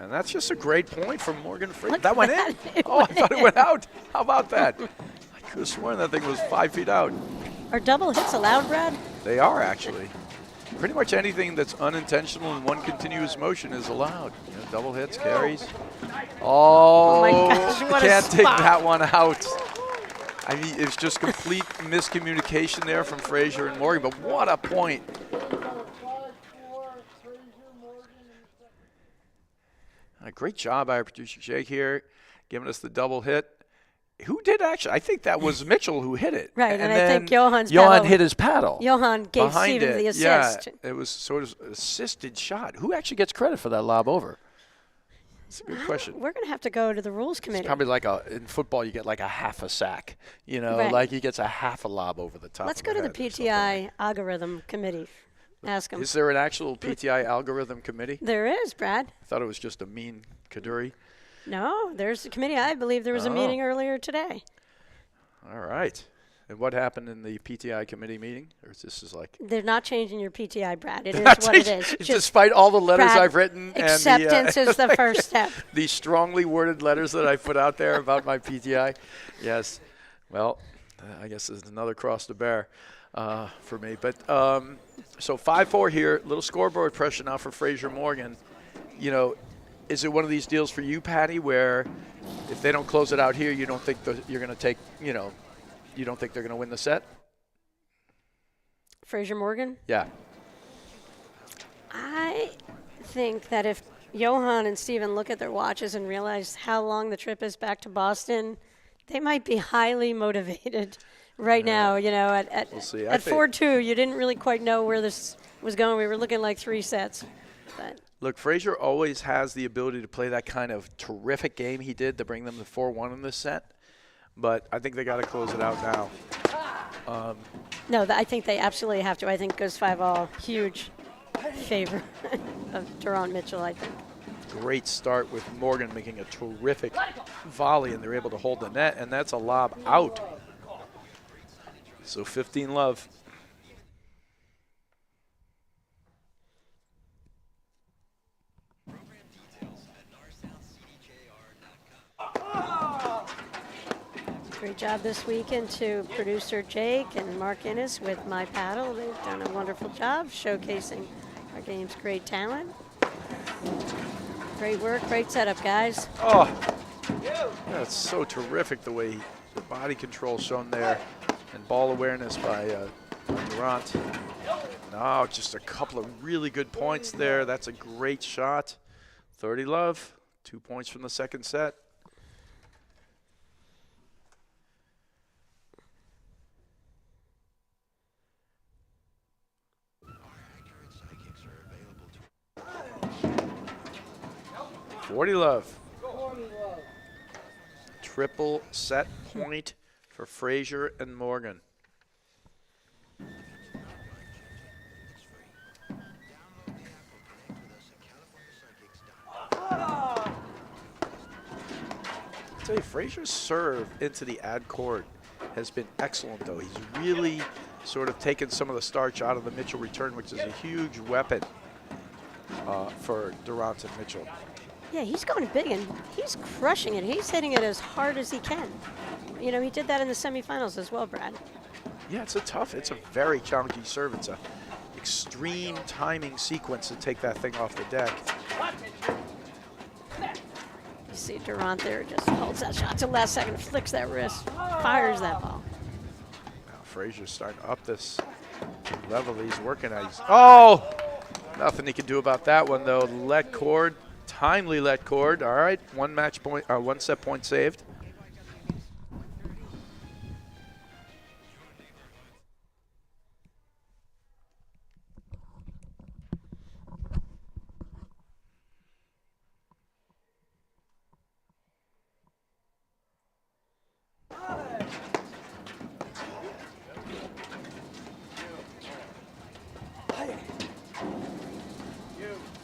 And that's just a great point from Morgan and Fraser. Look That at went that. in? It Oh, I thought it went out. How about that? I could have sworn that thing was 5 feet out. Are double hits allowed, Brad? They are, actually. Pretty much anything that's unintentional in one continuous motion is allowed. You know, double hits, carries. Oh, my gosh, what a can't take spot. that one out. I mean, it's just complete miscommunication there from Fraser and Morgan, but what a point. Great job by our producer Jake here, giving us the double hit. Who did actually? I think that was Mitchell who hit it. Right, and I then think Johan hit his paddle. Johan gave behind Steven it. the assist. Yeah, it was sort of assisted shot. Who actually gets credit for that lob over? It's a good question. We're going to have to go to the rules committee. It's probably like in football, you get like a half a sack. You know, Right. like he gets a half a lob over the top. Let's of go to the head or something. PTI algorithm committee. Ask him. Is there an actual PTI algorithm committee? There is, Brad. I thought it was just a mean Kaduri. No, there's a committee. I believe there was a meeting earlier today. All right. And what happened in the PTI committee meeting? Or is this like They're not changing your PTI, Brad. It is what it is. Despite all the letters Brad, I've written acceptance and is the first step. the strongly worded letters that I put out there about my PTI. Yes. Well, I guess there's another cross to bear for me. But so 5-4 here. Little scoreboard pressure now for Fraser Morgan. You know, is it one of these deals for you, Patty, where if they don't close it out here, you don't think you're going to take, you know, you don't think they're going to win the set? Fraser Morgan? Yeah. I think that if Johan and Steven look at their watches and realize how long the trip is back to Boston, they might be highly motivated right now. You know, at We'll see. at 4-2, you didn't really quite know where this was going. We were looking like 3 sets. But Look, Fraser always has the ability to play that kind of terrific game he did to bring them to 4-1 in this set. But I think they got to close it out now. no, I think they absolutely have to. I think goes 5-all, huge favor of Randt Mitchell, I think. Great start with Morgan making a terrific volley, and they're able to hold the net, and that's a lob out. So 15-love. Great job this weekend to producer Jake and Mark Innes with My Paddle. They've done a wonderful job showcasing our game's great talent. Great work, great setup, guys. Oh, that's so terrific the way the body control shown there and ball awareness by Randt. No, just a couple of really good points there. That's a great shot. 30-love, 2 points from the second set. Love. Triple set point for Fraser and Morgan. I tell you, Fraser's serve into the ad court has been excellent, though. He's really sort of taken some of the starch out of the Mitchell return, which is a huge weapon for Randt and Mitchell. Yeah, he's going big and he's crushing it. He's hitting it as hard as he can. You know, he did that in the semifinals as well, Brad. Yeah, it's a very challenging serve. It's a extreme timing sequence to take that thing off the deck. You see Randt there just holds that shot to the last second, flicks that wrist, fires that ball. Now Fraser's starting to up this level that he's working at. Oh! Nothing he can do about that one, though. Let cord. Timely let cord. All right, one set point saved.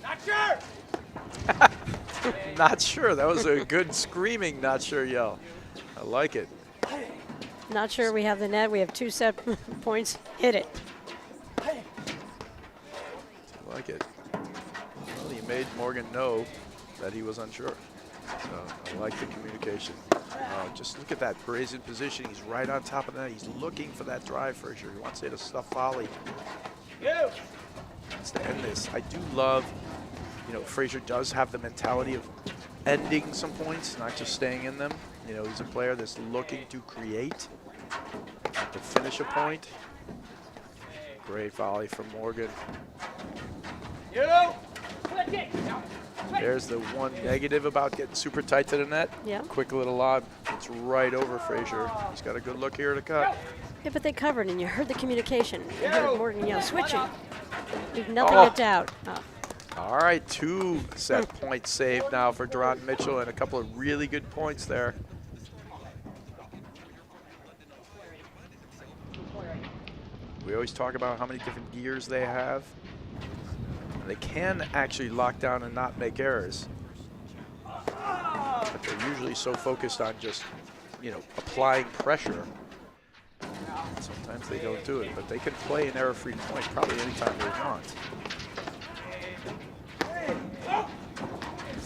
Not sure. Not sure. That was a good screaming not sure yell. I like it. Not sure we have the net. We have 2 set points. Hit it. I like it. Well, he made Morgan know that he was unsure. So I like the communication. Just look at that brazen position. He's right on top of that. He's looking for that drive, Fraser. He wants to hit a stuff volley. Wants to end this. I do love, you know, Fraser does have the mentality of ending some points, not just staying in them. You know, he's a player that's looking to create, to finish a point. Great volley from Morgan. There's the one negative about getting super tight to the net. Yeah. Quick little lob. It's right over Fraser. He's got a good look here to cut. Yeah, but they covered, and you heard the communication. You heard Morgan yell, switching. Leave nothing Oh. to doubt. Oh. All right, 2 set points saved now for Randt Mitchell, and a couple of really good points there. We always talk about how many different gears they have. They can actually lock down and not make errors. But they're usually so focused on just, you know, applying pressure. Sometimes they don't do it, but they can play an error-free point probably anytime they want.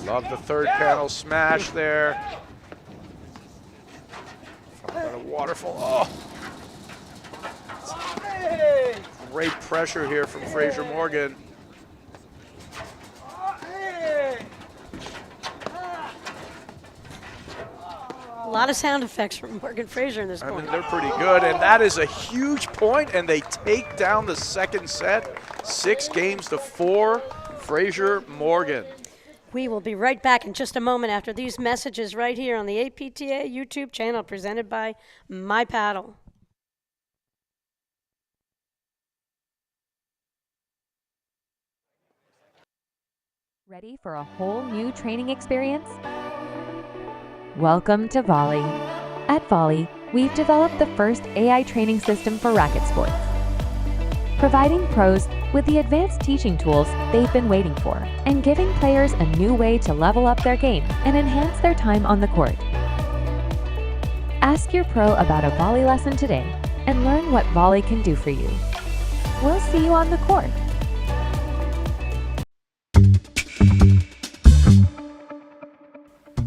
Love the third panel smash there. Followed by a waterfall. Oh! Great pressure here from Fraser Morgan. A lot of sound effects from Morgan Fraser in this I point. mean, they're pretty good, and that is a huge point, and they take down the second set, 6-4, Fraser Morgan. We will be right back in just a moment after these messages right here on the APTA YouTube channel presented by My Paddle. Ready for a whole new training experience? Welcome to Volley. At Volley, we've developed the first AI training system for racket sports, providing pros with the advanced teaching tools they've been waiting for, and giving players a new way to level up their game and enhance their time on the court. Ask your pro about a Volley lesson today and learn what Volley can do for you. We'll see you on the court.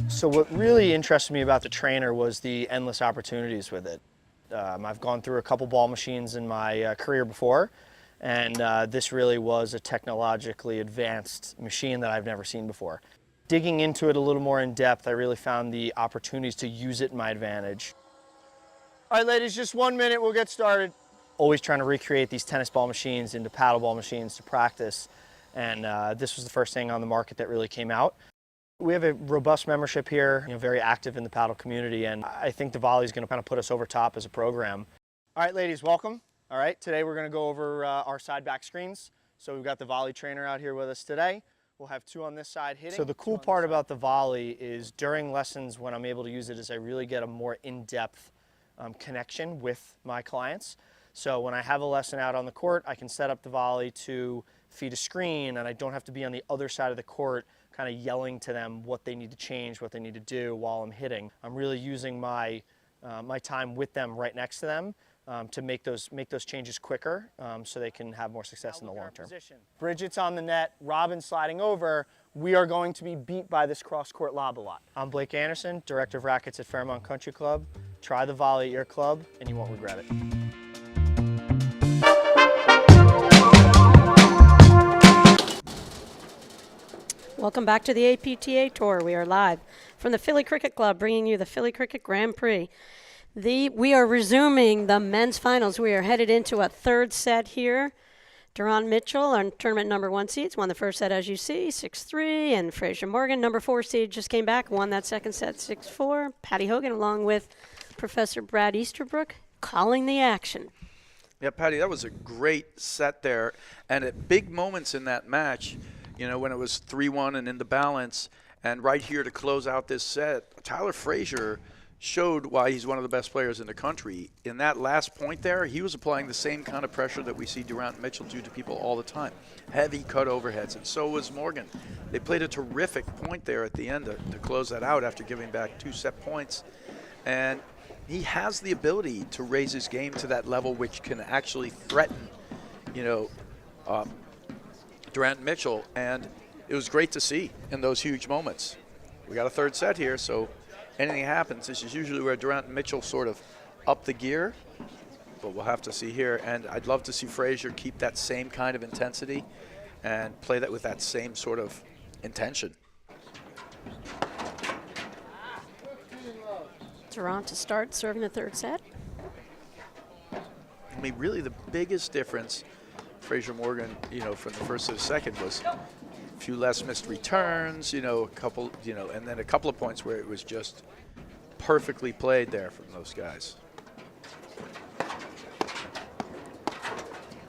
So what really interested me about the trainer was the endless opportunities with it. I've gone through a couple ball machines in my career before, and this really was a technologically advanced machine that I've never seen before. Digging into it a little more in depth, I really found the opportunities to use it in my advantage. All right, ladies, just 1 minute, we'll get started. Always trying to recreate these tennis ball machines into paddle ball machines to practice, and this was the first thing on the market that really came out. We have a robust membership here, very active in the paddle community, and I think the Volley is going to kind of put us over top as a program. All right, ladies, welcome. All right, today we're going to go over our side back screens. So we've got the Volley trainer out here with us today. We'll have 2 on this side hitting. So the cool part about the Volley is during lessons when I'm able to use it is I really get a more in-depth connection with my clients. So when I have a lesson out on the court, I can set up the Volley to feed a screen, and I don't have to be on the other side of the court kind of yelling to them what they need to change, what they need to do while I'm hitting. I'm really using my my time with them right next to them to make those changes quicker so they can have more success in the long term. Bridget's on the net, Robin sliding over. We are going to be beat by this cross-court lob a lot. I'm Blake Anderson, Director of Rackets at Fairmont Country Club. Try the Volley at your club and you won't regret it. Welcome back to the APTA Tour. We are live from the Philly Cricket Club, bringing you the Philly Cricket Grand Prix. We are resuming the men's finals. We are headed into a third set here. Randt Mitchell, on tournament number 1 seeds, won the first set, as you see, 6-3. And Fraser Morgan, number 4 seed, just came back, won that second set, 6-4. Patty Hogan, along with Professor Brad Easterbrook, calling the action. Yeah, Patty, that was a great set there. And at big moments in that match, when it was 3-1 and in the balance, and right here to close out this set, Tyler Fraser showed why he's one of the best players in the country. In that last point there, he was applying the same kind of pressure that we see Randt Mitchell do to people all the time. Heavy cut overheads, and so was Morgan. They played a terrific point there at the end to close that out after giving back 2 set points. And he has the ability to raise his game to that level which can actually threaten, Randt Mitchell, and it was great to see in those huge moments. We got a third set here, so anything happens. This is usually where Randt Mitchell sort of up the gear, but we'll have to see here. And I'd love to see Fraser keep that same kind of intensity and play that with that same sort of intention. Randt to start serving the third set. I mean, really the biggest difference Fraser Morgan, from the first to the second was a few less missed returns, a couple, and then a couple of points where it was just perfectly played there from those guys.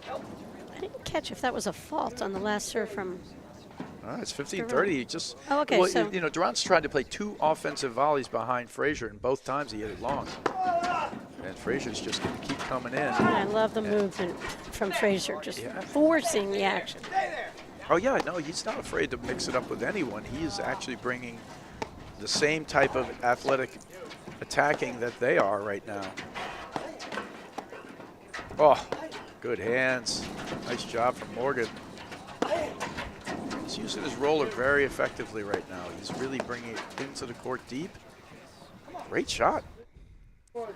I didn't catch if that was a fault on the last serve from. All right, it's 15-30. Just okay. Well, so Durant's tried to play 2 offensive volleys behind Fraser, and both times he hit it long. And Fraser's just going to keep coming in. I love the movement from Fraser, just forcing the action. Oh yeah, no, he's not afraid to mix it up with anyone. He is actually bringing the same type of athletic attacking that they are right now. Oh, good hands. Nice job from Morgan. He's using his roller very effectively right now. He's really bringing it into the court deep. Great shot. All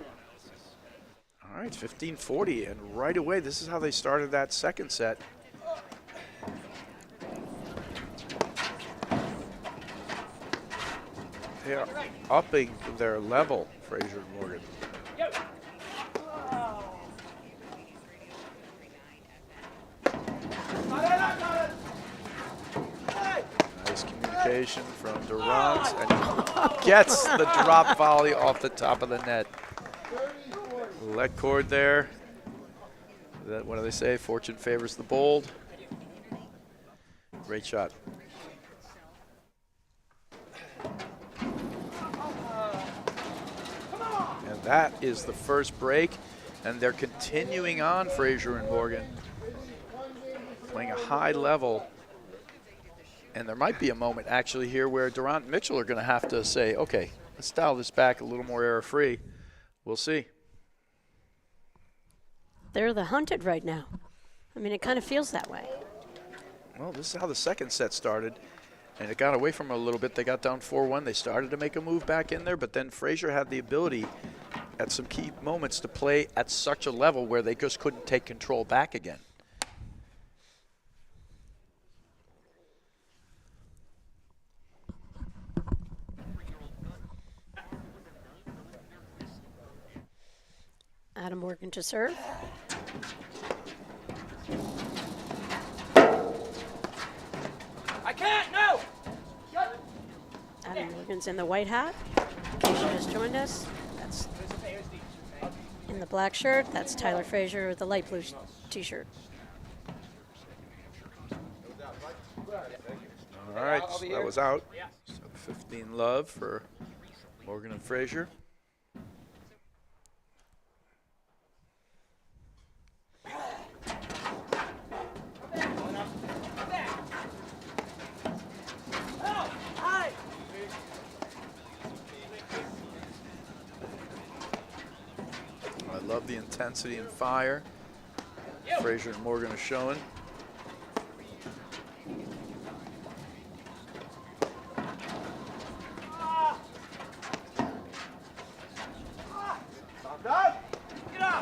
right, 15-40, and right away, this is how they started that second set. They are upping their level, Fraser and Morgan. Nice communication from Randt, and he gets the drop volley off the top of the net. Let cord there. What do they say? Fortune favors the bold. Great shot. And that is the first break, and they're continuing on, Fraser and Morgan, playing a high level. And there might be a moment actually here where Randt and Mitchell are going to have to say, okay, let's dial this back a little more error-free. We'll see. They're the hunted right now. I mean, it kind of feels that way. Well, this is how the second set started, and it got away from them a little bit. They got down 4-1. They started to make a move back in there, but then Fraser had the ability at some key moments to play at such a level where they just couldn't take control back again. Adam Morgan to serve. I can't, no! Adam Morgan's in the white hat. In case you just joined us, that's in the black shirt. That's Tyler Fraser with the light blue t-shirt. All right, so that was out. So 15 love for Morgan and Fraser. I love the intensity and fire Fraser and Morgan are showing.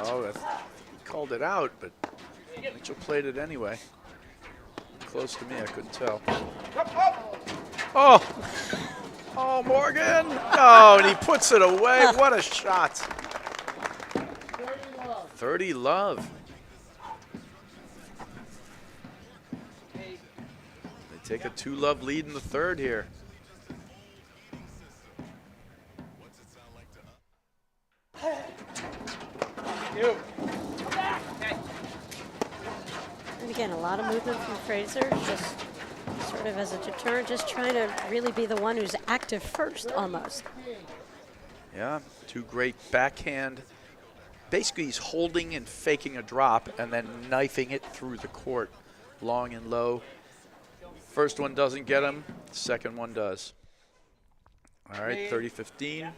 Oh, he called it out, but Mitchell played it anyway. Close to me, I couldn't tell. Oh! Oh, Morgan! Oh, and he puts it away. What a shot. 30 love. They take a 2-love lead in the third here. And again, a lot of movement from Fraser, just sort of as a deterrent, just trying to really be the one who's active first, almost. Yeah, two great backhand. Basically, he's holding and faking a drop and then knifing it through the court, long and low. First one doesn't get him, second one does. All right, 30-15.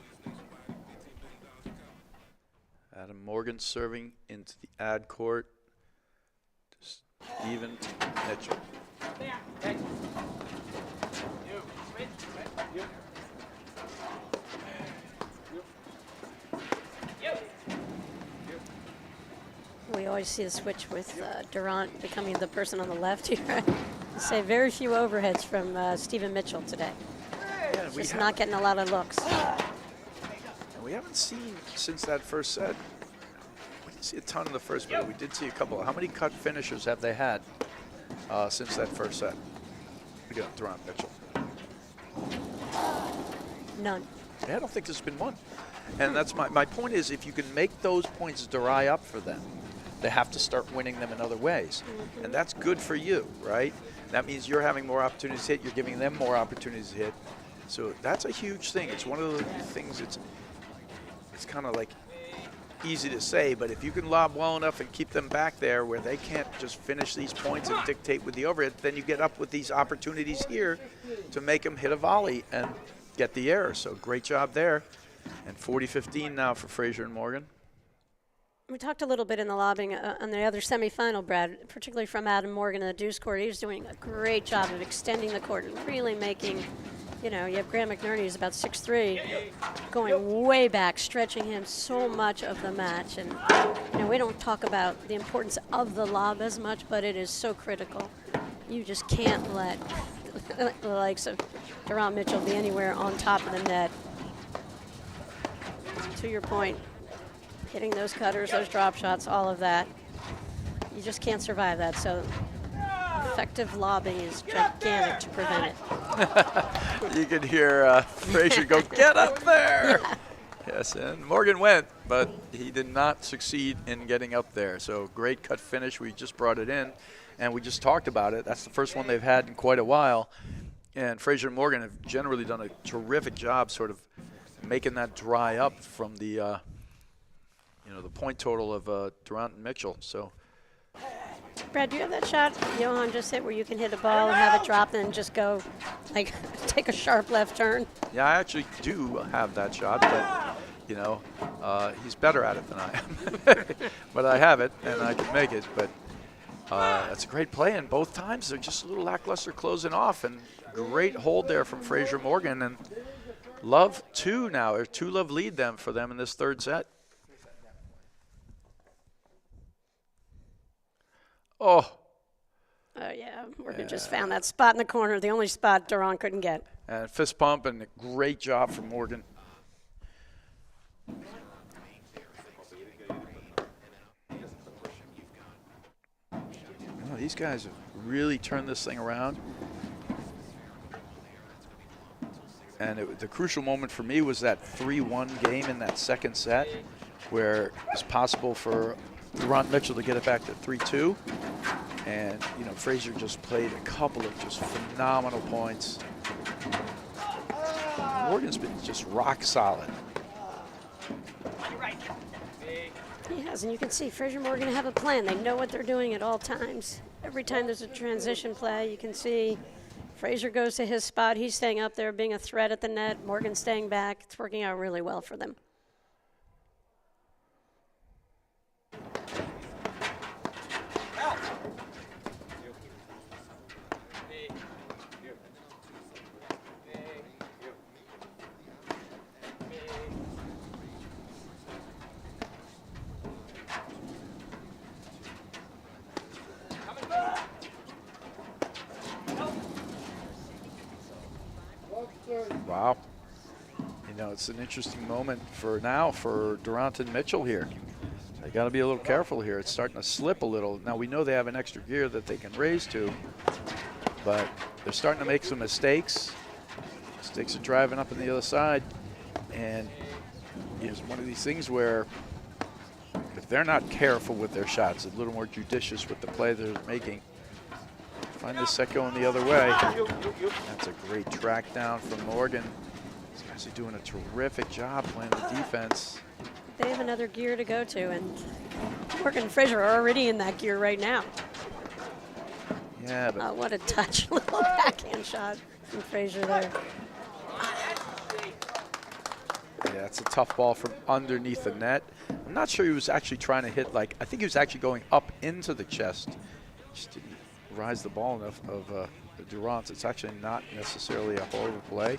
Adam Morgan serving into the ad court. Steven Mitchell. We always see the switch with Randt becoming the person on the left here. Say very few overheads from Steven Mitchell today. Yeah, Just not getting a lot of looks. And we haven't seen since that first set. We didn't see a ton in the first, but we did see a couple. How many cut finishers have they had since that first set? We got Randt Mitchell. None. Yeah, I don't think there's been one. And that's my point is, if you can make those points dry up for them, they have to start winning them in other ways. Mm-hmm. And that's good for you, right? That means you're having more opportunities to hit, you're giving them more opportunities to hit. So that's a huge thing. It's one of the things, it's kind of like easy to say, but if you can lob well enough and keep them back there where they can't just finish these points and dictate with the overhead, then you get up with these opportunities here to make them hit a volley and get the error. So great job there. And 40-15 now for Fraser and Morgan. We talked a little bit in the lobbing on the other semifinal, Brad, particularly from Adam Morgan in the deuce court. He was doing a great job of extending the court and really making, you know, you have Graham McNerney, who's about 6'3", going way back, stretching him so much of the match. And, you know, we don't talk about the importance of the lob as much, but it is so critical. You just can't let the likes of Randt Mitchell be anywhere on top of the net. To your point, hitting those cutters, those drop shots, all of that, you just can't survive that. So effective lobbing is gigantic to prevent it. You could hear Fraser go, "Get up there!" Yeah. Yes, and Morgan went, but he did not succeed in getting up there. So great cut finish. We just brought it in, and we just talked about it. That's the first one they've had in quite a while. And Fraser and Morgan have generally done a terrific job sort of making that dry up from the, you know, the point total of Randt and Mitchell. So, Brad, do you have that shot Johan just hit where you can hit a ball and have it drop and just go, like, take a sharp left turn? yeah, I actually do have that shot, but, you know, he's better at it than I am. But I have it, and I can make it. But that's a great play, and both times they're just a little lackluster closing off, and great hold there from Fraser Morgan. And Love 2 now, or 2-love lead for them in this third set. Oh. Oh, yeah. Morgan just found that spot in the corner, the only spot Randt couldn't get. And fist pump, and a great job from Morgan. Oh, these guys have really turned this thing around. And the crucial moment for me was that 3-1 game in that second set, where it's possible for Randt Mitchell to get it back to 3-2. And, you know, Fraser just played a couple of just phenomenal points. Morgan's been just rock solid. He has, and you can see Fraser Morgan have a plan. They know what they're doing at all times. Every time there's a transition play, you can see Fraser goes to his spot. He's staying up there, being a threat at the net. Morgan staying back. It's working out really well for them. Wow. You know, it's an interesting moment for Randt and Mitchell here. They got to be a little careful here. It's starting to slip a little. Now, we know they have an extra gear that they can raise to, but they're starting to make some mistakes. Mistakes are driving up on the other side. And it's one of these things where if they're not careful with their shots, a little more judicious with the play they're making, find this set going the other way. That's a great track down from Morgan. These guys are doing a terrific job playing the defense. They have another gear to go to, and Morgan and Fraser are already in that gear right now. Yeah, but what a touch. Little backhand shot from Fraser there. yeah, it's a tough ball from underneath the net. I'm not sure he was actually trying to hit, I think he was actually going up into the chest. Just didn't rise the ball enough of the Randt. It's actually not necessarily a horrible play.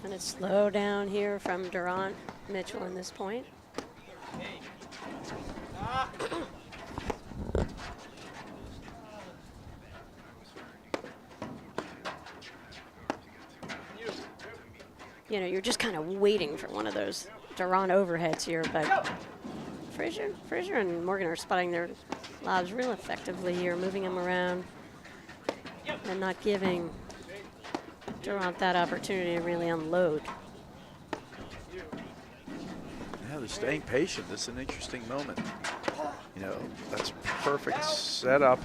And it's slow down here from Randt Mitchell in this point. You know, you're just kind of waiting for one of those Randt overheads here, but Fraser and Morgan are spotting their lobs real effectively here, moving them around and not giving Randt that opportunity to really unload. Yeah, they're staying patient. This is an interesting moment. You know, that's perfect setup.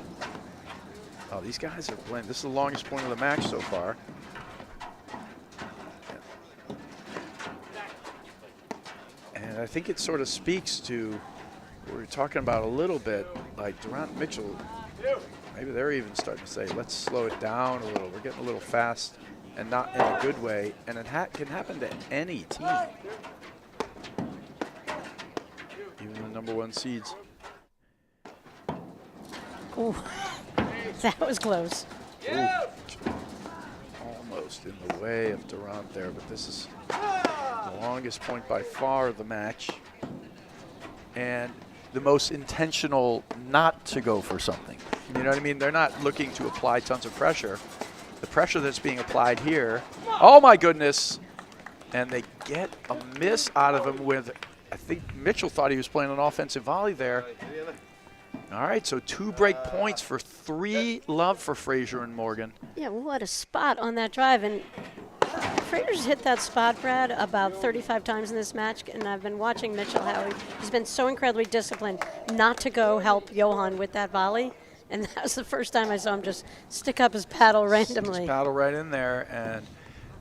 Oh, these guys are playing. This is the longest point of the match so far. And I think it sort of speaks to what we were talking about a little bit, like Randt Mitchell. Maybe they're even starting to say, let's slow it down a little. We're getting a little fast and not in a good way. And it can happen to any team, even the #1 seeds. Ooh, that was close. Ooh, almost in the way of Randt there, but this is the longest point by far of the match. And the most intentional not to go for something. You know what I mean? They're not looking to apply tons of pressure. The pressure that's being applied here, oh my goodness. And they get a miss out of him with, I think Mitchell thought he was playing an offensive volley there. All right, so 2 break points for 3 love for Fraser and Morgan. Yeah, what a spot on that drive. And Fraser's hit that spot, Brad, about 35 times in this match, and I've been watching Mitchell, how he's been so incredibly disciplined not to go help Johan with that volley, and that was the first time I saw him just stick up his paddle randomly. His paddle right in there, and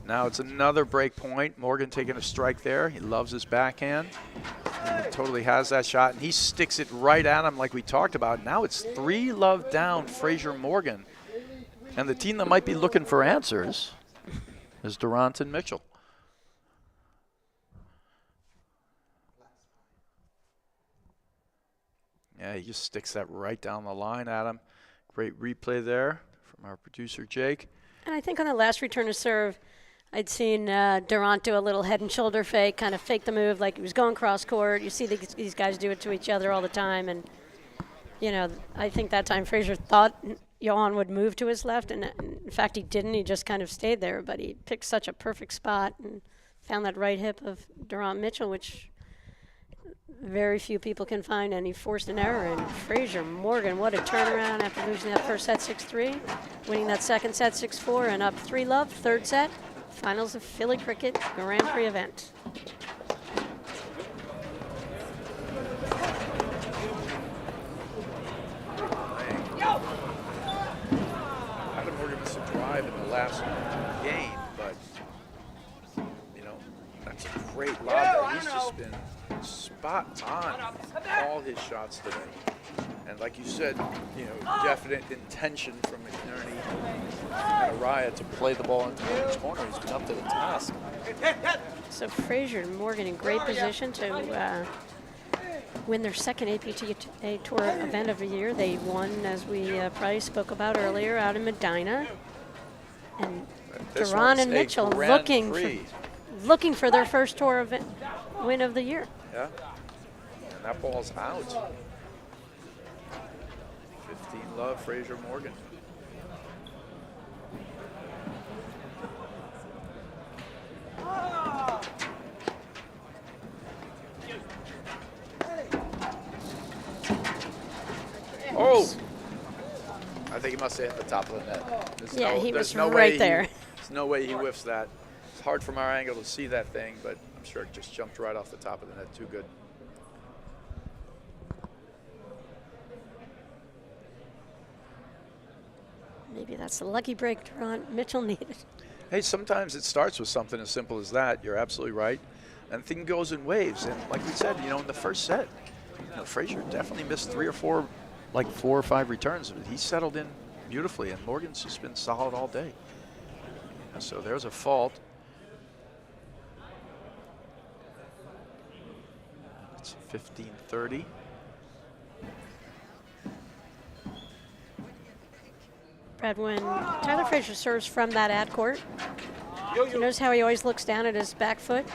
now it's another break point. Morgan taking a strike there. He loves his backhand. He totally has that shot, and he sticks it right at him like we talked about. Now it's 3 love down, Fraser Morgan, and the team that might be looking for answers is Randt and Mitchell. Yeah, he just sticks that right down the line at him. Great replay there from our producer, Jake. And I think on the last return to serve, I'd seen Randt do a little head and shoulder fake, kind of fake the move like he was going cross court. You see these guys do it to each other all the time. And, you know, I think that time Fraser thought Johan would move to his left, and in fact he didn't. He just kind of stayed there, but he picked such a perfect spot and found that right hip of Randt Mitchell, which very few people can find, and he forced an error. And Fraser Morgan, what a turnaround after losing that first set 6-3, winning that second set 6-4, and up 3 love, third set, finals of Philly Cricket Grand Prix event. In the last game, but you know, that's a great lob there. He's just been spot on all his shots today. And like you said, you know, definite intention from McNerney and Araya to play the ball into the corner. He's been up to the task. So Fraser and Morgan in great position to win their second APTA Tour event of the year. They won, as we probably spoke about earlier, out in Medina. And Randt and Mitchell looking for their first tour event win of the year. Yeah, and that ball's out. 15 love, Fraser Morgan. Oh! I think he must have hit the top of the net. He was right there. There's no way he whiffs that. It's hard from our angle to see that thing, but I'm sure it just jumped right off the top of the net. Too good. Maybe that's the lucky break Randt Mitchell needed. Hey, sometimes it starts with something as simple as that. You're absolutely right. And thing goes in waves. And like we said, you know, in the first set, you know, Fraser definitely missed 3 or 4, like 4 or 5 returns. He settled in beautifully, and Morgan's just been solid all day. So there's a fault. It's 15-30. Brad, when Tyler Fraser serves from that ad court, You notice how he always looks down at his back foot?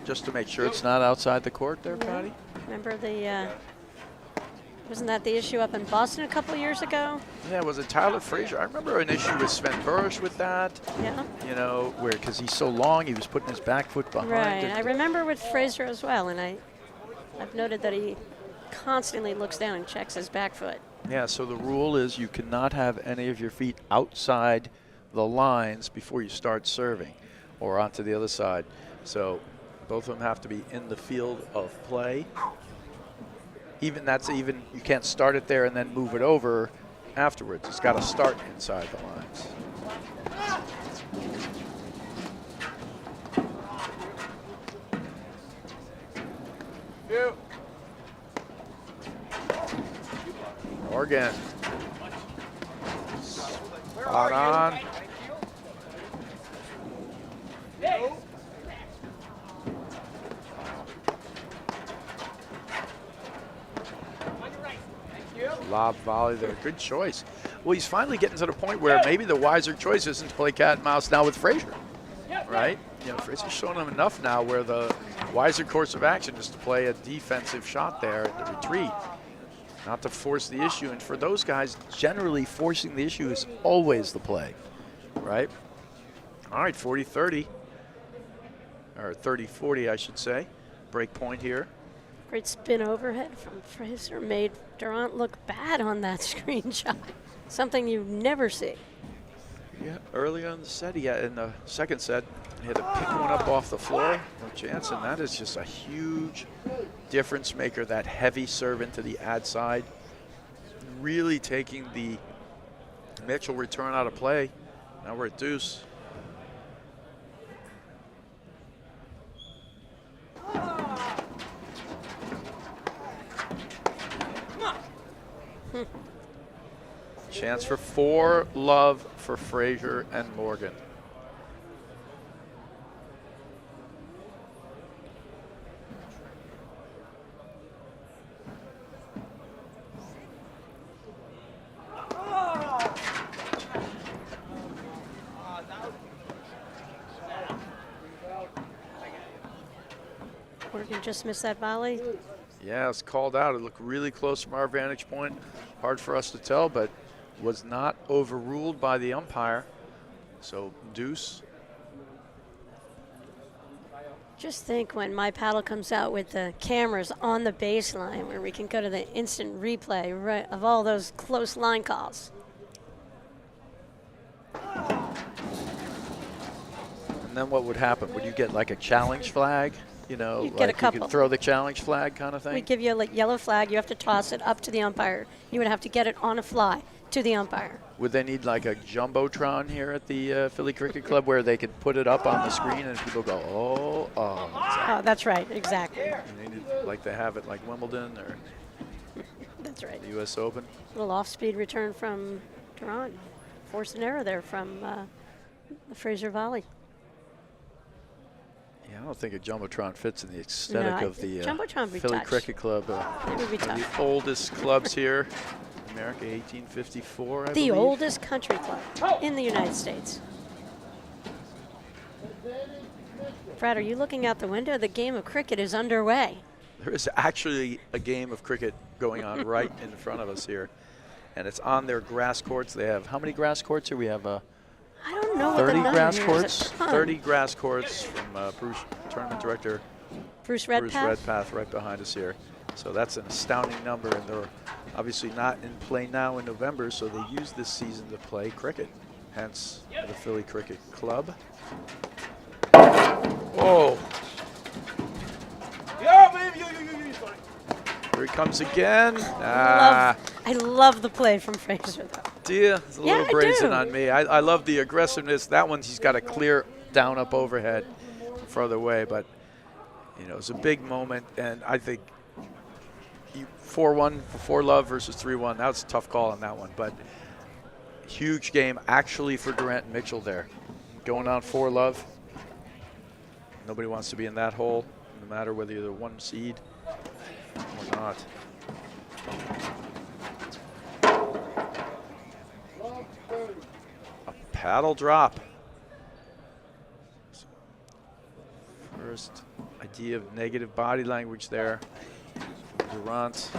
Just to make sure it's not outside the court there, Patty? Remember wasn't that the issue up in Boston a couple of years ago? Yeah, was it Tyler Fraser? I remember an issue with Sven Burrish with that. Yeah. You know, where because he's so long, he was putting his back foot behind. Right. it. I remember with Fraser as well, and I've noted that he constantly looks down and checks his back foot. Yeah, so the rule is you cannot have any of your feet outside the lines before you start serving or onto the other side. So both of them have to be in the field of play. You can't start it there and then move it over afterwards. It's got to start inside the lines. Morgan. Spot on. Lob volley there. Good choice. Well, he's finally getting to the point where maybe the wiser choice isn't to play cat and mouse now with Fraser, right? You know, Fraser's shown him enough now where the wiser course of action is to play a defensive shot there and to retreat, not to force the issue. And for those guys, generally forcing the issue is always the play, right? All right, 40-30, or 30-40, I should say. Break point here. Great spin overhead from Fraser made Randt look bad on that screenshot. Something you never see. Yeah, early on the set, in the second set, he had to pick one up off the floor. No chance, and that is just a huge difference maker, that heavy serve into the ad side. Really taking the Mitchell return out of play. Now we're at deuce. Chance for 4 love for Fraser and Morgan. Morgan just missed that volley. Yeah, it's called out. It looked really close from our vantage point. Hard for us to tell, but was not overruled by the umpire. So deuce. Just think when my paddle comes out with the cameras on the baseline where we can go to the instant replay of all those close line calls. And then what would happen? Would you get like a challenge flag? You know, You'd get a like you couple. could throw the challenge flag kind of thing? We give you a yellow flag. You have to toss it up to the umpire. You would have to get it on a fly to the umpire. Would they need like a jumbotron here at the Philly Cricket Club where they could put it up on the screen and people go, oh, oh. Oh, that's right, exactly. And they need, like they have it like Wimbledon or That's right. the U.S. Open. A little off-speed return from Randt. Forced an error there from the Fraser volley. Yeah, I don't think a jumbotron fits in the aesthetic No, of the jumbotron would be Philly touch. Cricket Club. It would be One of tough. the oldest clubs here, America, 1854, I The believe. oldest country club in the United States. Brad, are you looking out the window? The game of cricket is underway. There is actually a game of cricket going on right in front of us here, and it's on their grass courts. They have, how many grass courts here? We have I don't know what the 30 number grass is. A courts. ton. 30 grass courts from Bruce, tournament director Bruce Bruce Redpath. Redpath right behind us here. So that's an astounding number, and they're obviously not in play now in November, so they use this season to play cricket, hence the Philly Cricket Club. Whoa. Here he comes again. I love the play from Fraser, though. Dear, it's a Yeah, little I brazen do. on me. I love the aggressiveness. That one, he's got a clear down up overhead further away, but you know, it's a big moment, and I think 4-1 for 4 love versus 3-1. That was a tough call on that one, but huge game actually for Randt and Mitchell there. Going on 4 love. Nobody wants to be in that hole, no matter whether you're the 1 seed or not. A paddle drop. First idea of negative body language there. Randt.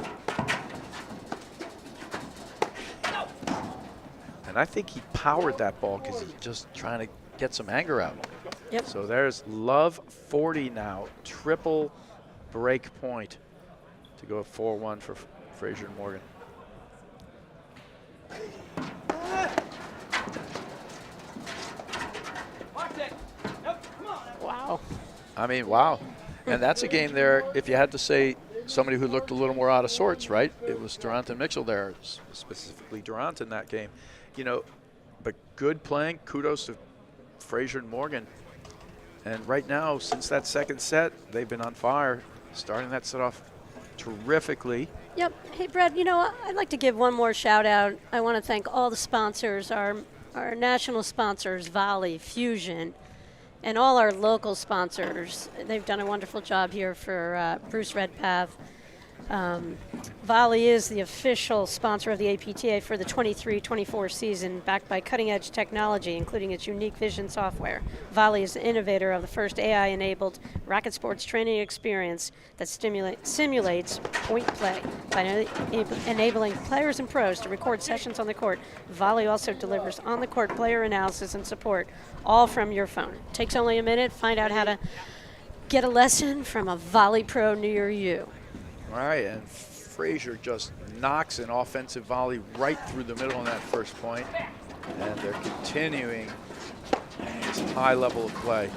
And I think he powered that ball because he's just trying to get some anger out. Yep. So there's love 40 now. Triple break point to go 4-1 for Fraser and Morgan. Wow. I mean, wow. And that's a game there, if you had to say somebody who looked a little more out of sorts, right? It was Randt and Mitchell there, specifically Randt in that game. You know, but good playing. Kudos to Fraser and Morgan. And right now, since that second set, they've been on fire, starting that set off terrifically. Yep. Hey, Brad, you know, I'd like to give one more shout out. I want to thank all the sponsors, our national sponsors, Volley, Fusion, and all our local sponsors. They've done a wonderful job here for Bruce Redpath. Volley is the official sponsor of the APTA for the 23-24 season, backed by cutting-edge technology, including its unique vision software. Volley is the innovator of the first AI-enabled racket sports training experience that simulates point play by enabling players and pros to record sessions on the court. Volley also delivers on-the-court player analysis and support, all from your phone. Takes only a minute. Find out how to get a lesson from a Volley pro near you. All right, and Fraser just knocks an offensive volley right through the middle on that first point, and they're continuing this high level of play.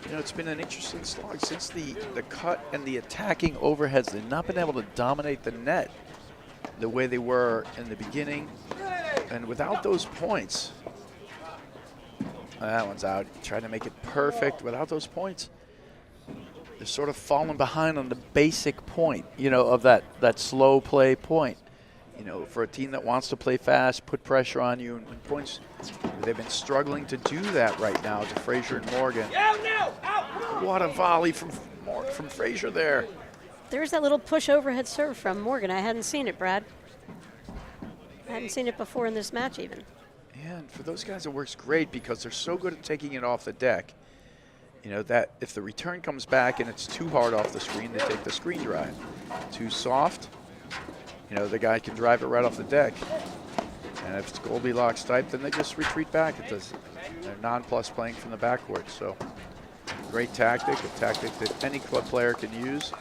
You know, it's been an interesting slog since the cut and the attacking overheads. They've not been able to dominate the net the way they were in the beginning. And without those points, that one's out. Trying to make it perfect. Without those points, they're sort of falling behind on the basic point, you know, of that slow play point. You know, for a team that wants to play fast, put pressure on you, and points, they've been struggling to do that right now to Fraser and Morgan. What a volley from Fraser there. There's that little push overhead serve from Morgan. I hadn't seen it, Brad. I hadn't seen it before in this match even. Yeah, and for those guys it works great because they're so good at taking it off the deck. You know, that if the return comes back and it's too hard off the screen, they take the screen drive. Too soft, you know, the guy can drive it right off the deck. And if it's Goldilocks type, then they just retreat back. They're non-plus playing from the backcourt. So great tactic, a tactic that any club player can use.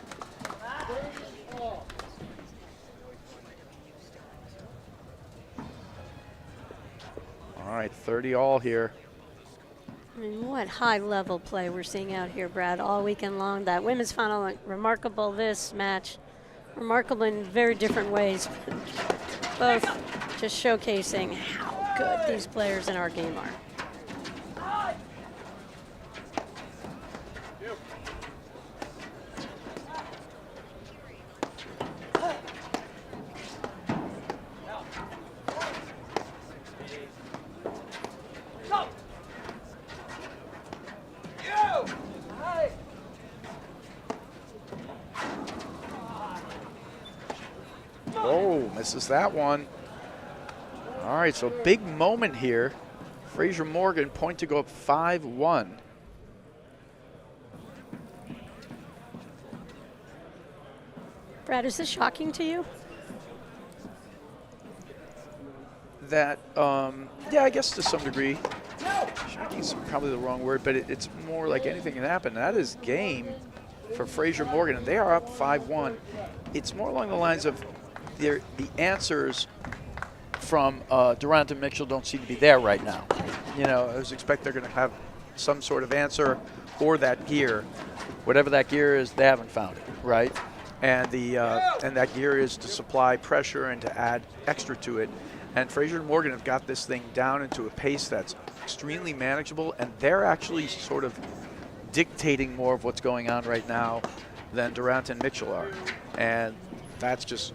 All right, 30 all here. I mean, what high-level play we're seeing out here, Brad, all weekend long. That women's final, remarkable. This match, remarkable in very different ways. Both just showcasing how good these players in our game are. Oh, misses that one. All right, so big moment here. Fraser Morgan point to go up 5-1. Brad, is this shocking to you? That, yeah, I guess to some degree. Shocking is probably the wrong word, but it's more like anything can happen. That is game for Fraser Morgan, and they are up 5-1. It's more along the lines of the answers from Randt and Mitchell don't seem to be there right now. You know, I was expect they're going to have some sort of answer or that gear. Whatever that gear is, they haven't found it, right? And that gear is to supply pressure and to add extra to it. And Fraser and Morgan have got this thing down into a pace that's extremely manageable, and they're actually sort of dictating more of what's going on right now than Randt and Mitchell are. And that's just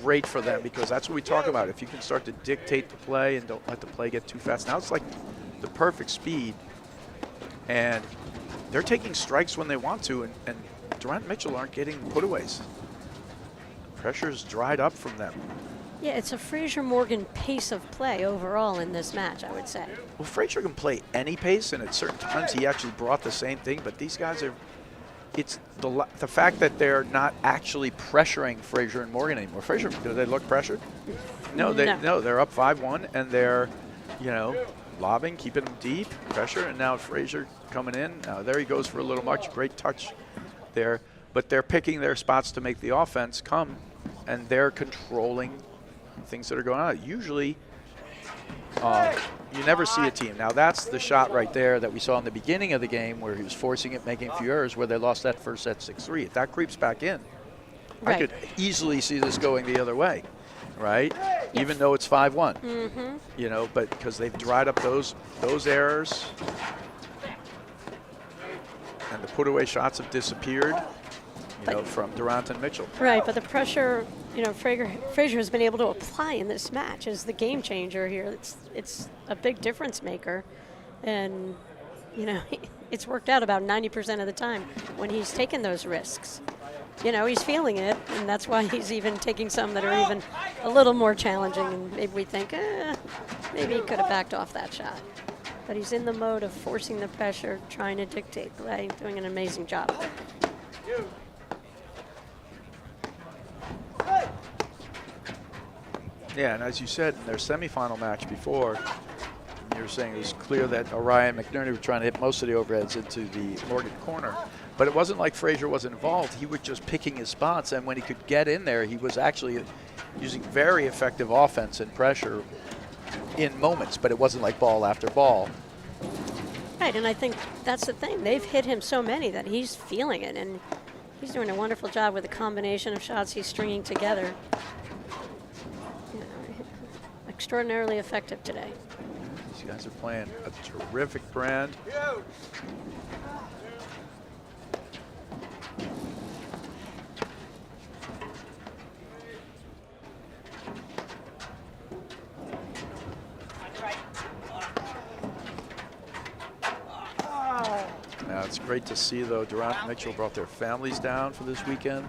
great for them because that's what we talk about. If you can start to dictate the play and don't let the play get too fast. Now it's like the perfect speed. And they're taking strikes when they want to, and Randt and Mitchell aren't getting putaways. Pressure's dried up from them. Yeah, it's a Fraser Morgan pace of play overall in this match, I would say. Well, Fraser can play any pace, and at certain times he actually brought the same thing, but these guys are, it's the fact that they're not actually pressuring Fraser and Morgan anymore. Fraser, do they look pressured? No, they're up 5-1, and they're, you know, lobbing, keeping them deep, pressure, and now Fraser coming in. Now there he goes for a little much, great touch there, but they're picking their spots to make the offense come, and they're controlling things that are going on. Usually, you never see a team. Now that's the shot right there that we saw in the beginning of the game where he was forcing it, making a few errors, where they lost that first set 6-3. If that creeps back in, Right. I could easily see this going the other way, right? Even though it's 5-1, you know, but because they've dried up those errors, and the put-away shots have disappeared, you know, from Randt and Mitchell. Right, but the pressure, you know, Fraser has been able to apply in this match is the game changer here. It's a big difference maker, and you know, it's worked out about 90% of the time when he's taken those risks. You know, he's feeling it, and that's why he's even taking some that are even a little more challenging, and maybe we think, maybe he could have backed off that shot. But he's in the mode of forcing the pressure, trying to dictate play, doing an amazing job. Yeah, and as you said in their semifinal match before, you were saying it was clear that Orion McNerney were trying to hit most of the overheads into the Morgan corner. But it wasn't like Fraser wasn't involved. He was just picking his spots, and when he could get in there, he was actually using very effective offense and pressure in moments, but it wasn't like ball after ball. Right, and I think that's the thing. They've hit him so many that he's feeling it, and he's doing a wonderful job with the combination of shots he's stringing together. You know, extraordinarily effective today. These guys are playing a terrific brand. Now it's great to see, though, Randt and Mitchell brought their families down for this weekend.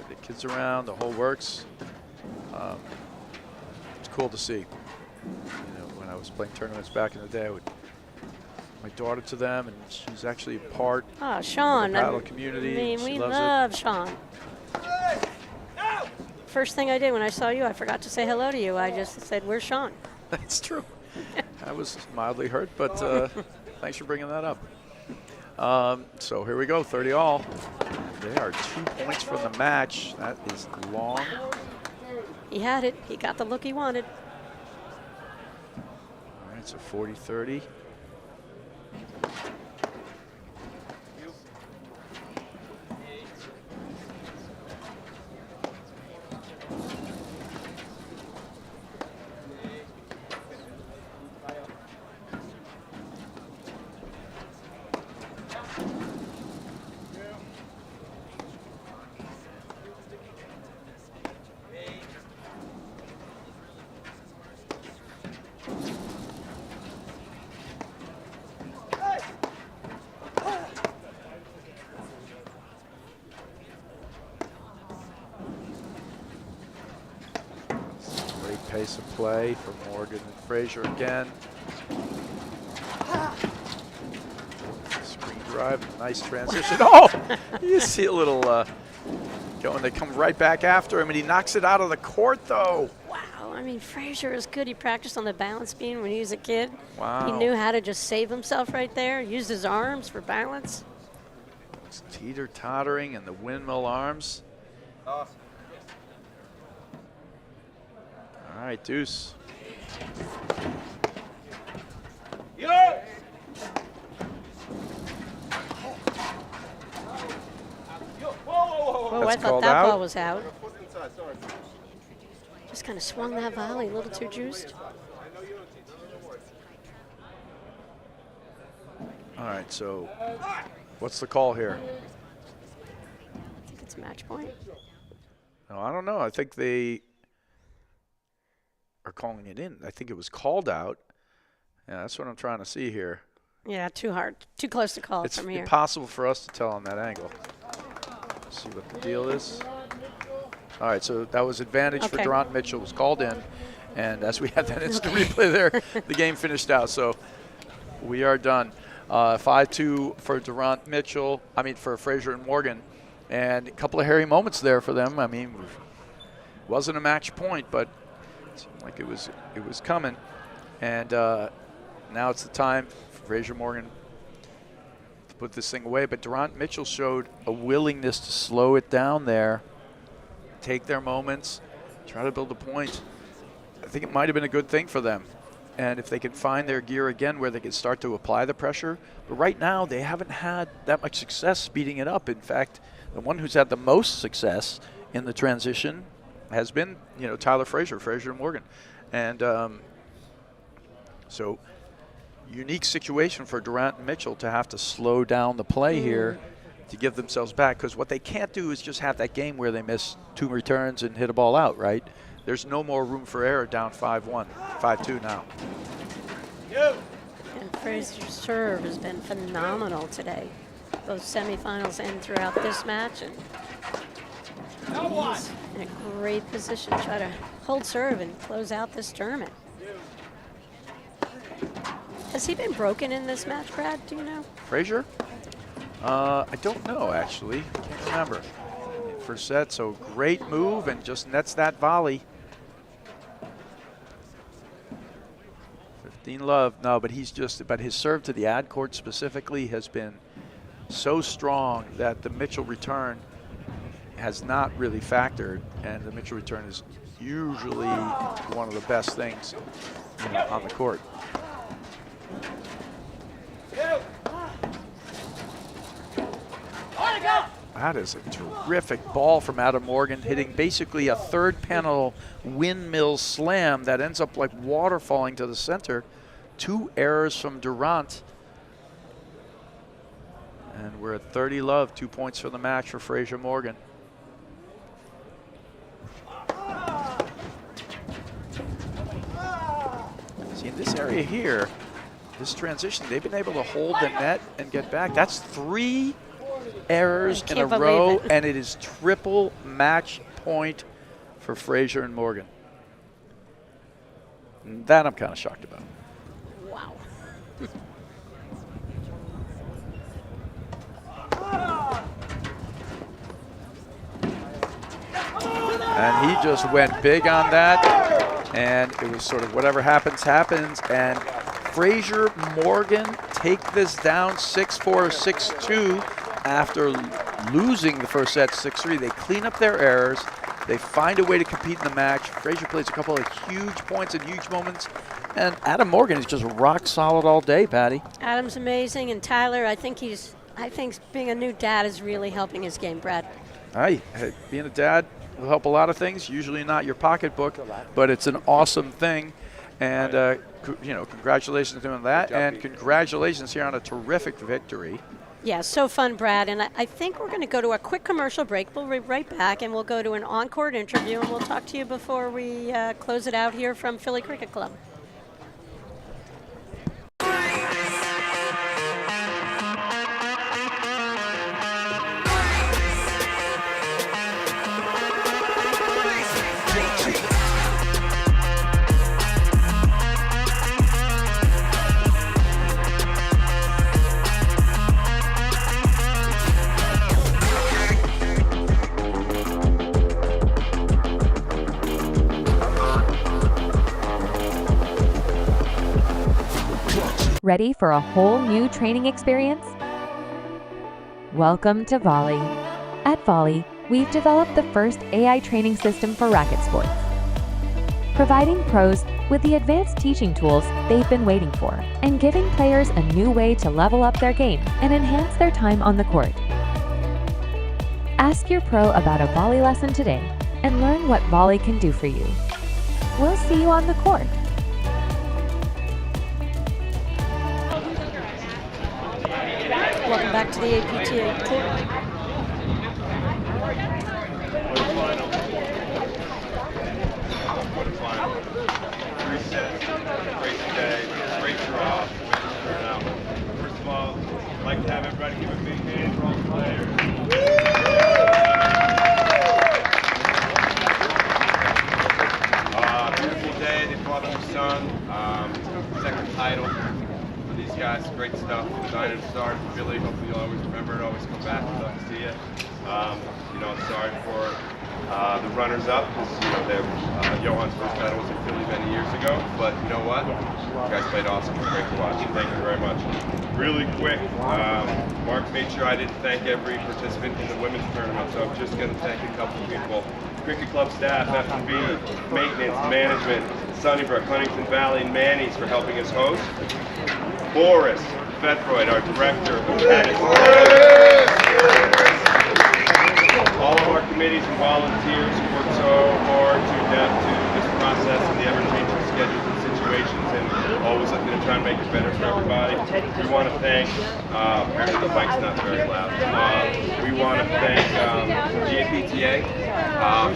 The kids around, the whole works. It's cool to see. You know, when I was playing tournaments back in the day, I would my daughter to them, and she's actually a part Sean, of the paddle community. I mean, she we loves love it. Sean. First thing I did when I saw you, I forgot to say hello to you. I just said, "Where's Sean?" That's true. I was mildly hurt, but thanks for bringing that up. So here we go, 30 all. They are 2 points from the match. That is long. He had it. He got the look he wanted. All right, so 40-30. Pace of play for Morgan and Fraser again. Screen drive, nice transition. Oh, you see a little going. They come right back after him, and he knocks it out of the court, though. Wow, I mean, Fraser is good. He practiced on the balance beam when he was a kid. Wow. He knew how to just save himself right there, used his arms for balance. It's teeter-tottering and the windmill arms. Awesome. All right, deuce. Yo! Oh, I That's thought called that out. ball was out. Just kind of swung that volley, a little too juiced. All right, so what's the call here? I think it's match point. No, I don't know. I think they are calling it in. I think it was called out. Yeah, that's what I'm trying to see here. Yeah, too hard. Too close to call It's from here. impossible for us to tell on that angle. Let's see what the deal is. All right, so that was advantage for Okay. Randt. Mitchell was called in. And as we had that instant replay there, the game finished out. So we are done. 5-2 for for Fraser and Morgan. And a couple of hairy moments there for them. I mean, wasn't a match point, but it seemed like it was coming. And now it's the time for Fraser Morgan to put this thing away. But Randt Mitchell showed a willingness to slow it down there, take their moments, try to build a point. I think it might have been a good thing for them. And if they can find their gear again where they can start to apply the pressure. But right now, they haven't had that much success speeding it up. In fact, the one who's had the most success in the transition has been, Tyler Fraser and Morgan. And so unique situation for Randt and Mitchell to have to slow down the play here to give themselves back. Because what they can't do is just have that game where they miss 2 returns and hit a ball out, right? There's no more room for error down 5-1, 5-2 now. And Fraser's serve has been phenomenal today, both semifinals and throughout this match. And he's in a great position to try to hold serve and close out this tournament. Has he been broken in this match, Brad? Do you know? Fraser? I don't know, actually. I can't remember. First set, so great move and just nets that volley. 15 love. No, but his serve to the ad court specifically has been so strong that the Mitchell return has not really factored, and the Mitchell return is usually one of the best things on the court. That is a terrific ball from Adam Morgan, hitting basically a third panel windmill slam that ends up like water falling to the center. 2 errors from Randt. And we're at 30 love, 2 points for the match for Fraser Morgan. See, in this area here, this transition, they've been able to hold the net and get back. That's 3 errors in a row, and it is triple match point for Fraser and Morgan. And that I'm kind of shocked about. Wow. And he just went big on that, and it was sort of whatever happens, happens. And Fraser Morgan take this down 6-4, 6-2 after losing the first set 6-3. They clean up their errors. They find a way to compete in the match. Fraser plays a couple of huge points and huge moments. And Adam Morgan is just rock solid all day, Patty. Adam's amazing, and Tyler, I think being a new dad is really helping his game, Brad. Hey, being a dad will help a lot of things. Usually not your pocketbook, but it's an awesome thing. And congratulations to him on that, and congratulations here on a terrific victory. Yeah, so fun, Brad. And I think we're going to go to a quick commercial break. We'll be right back, and we'll go to an on-court interview, and we'll talk to you before we close it out here from Philly Cricket Club. Ready for a whole new training experience? Welcome to Volley. At Volley, we've developed the first AI training system for racket sports, providing pros with the advanced teaching tools they've been waiting for, and giving players a new way to level up their game and enhance their time on the court. Ask your pro about a volley lesson today and learn what Volley can do for you. We'll see you on the court. Welcome back to the APTA Tour. Great day, great draw. I'm sorry for Philly. Hopefully you'll always remember it, always come back. We'd love to see you. I'm sorry for the runners-up, because Johan's first battle was in Philly many years ago. But you know what? You guys played awesome. It was great to watch. Thank you very much. Really quick, Mark made sure I didn't thank every participant in the women's tournament, so I'm just going to thank a couple people. Cricket Club staff, F&B, maintenance, management, Sunnybrook, Huntington Valley, and Manny's for helping us host. Boris Fethroyd, our director, who had us. All of our committees and volunteers who worked so hard to adapt to this process and the ever-changing schedules and situations, and always looking to try and make it better for everybody. We want to thank, apparently the mic's not very loud. We want to thank the APTA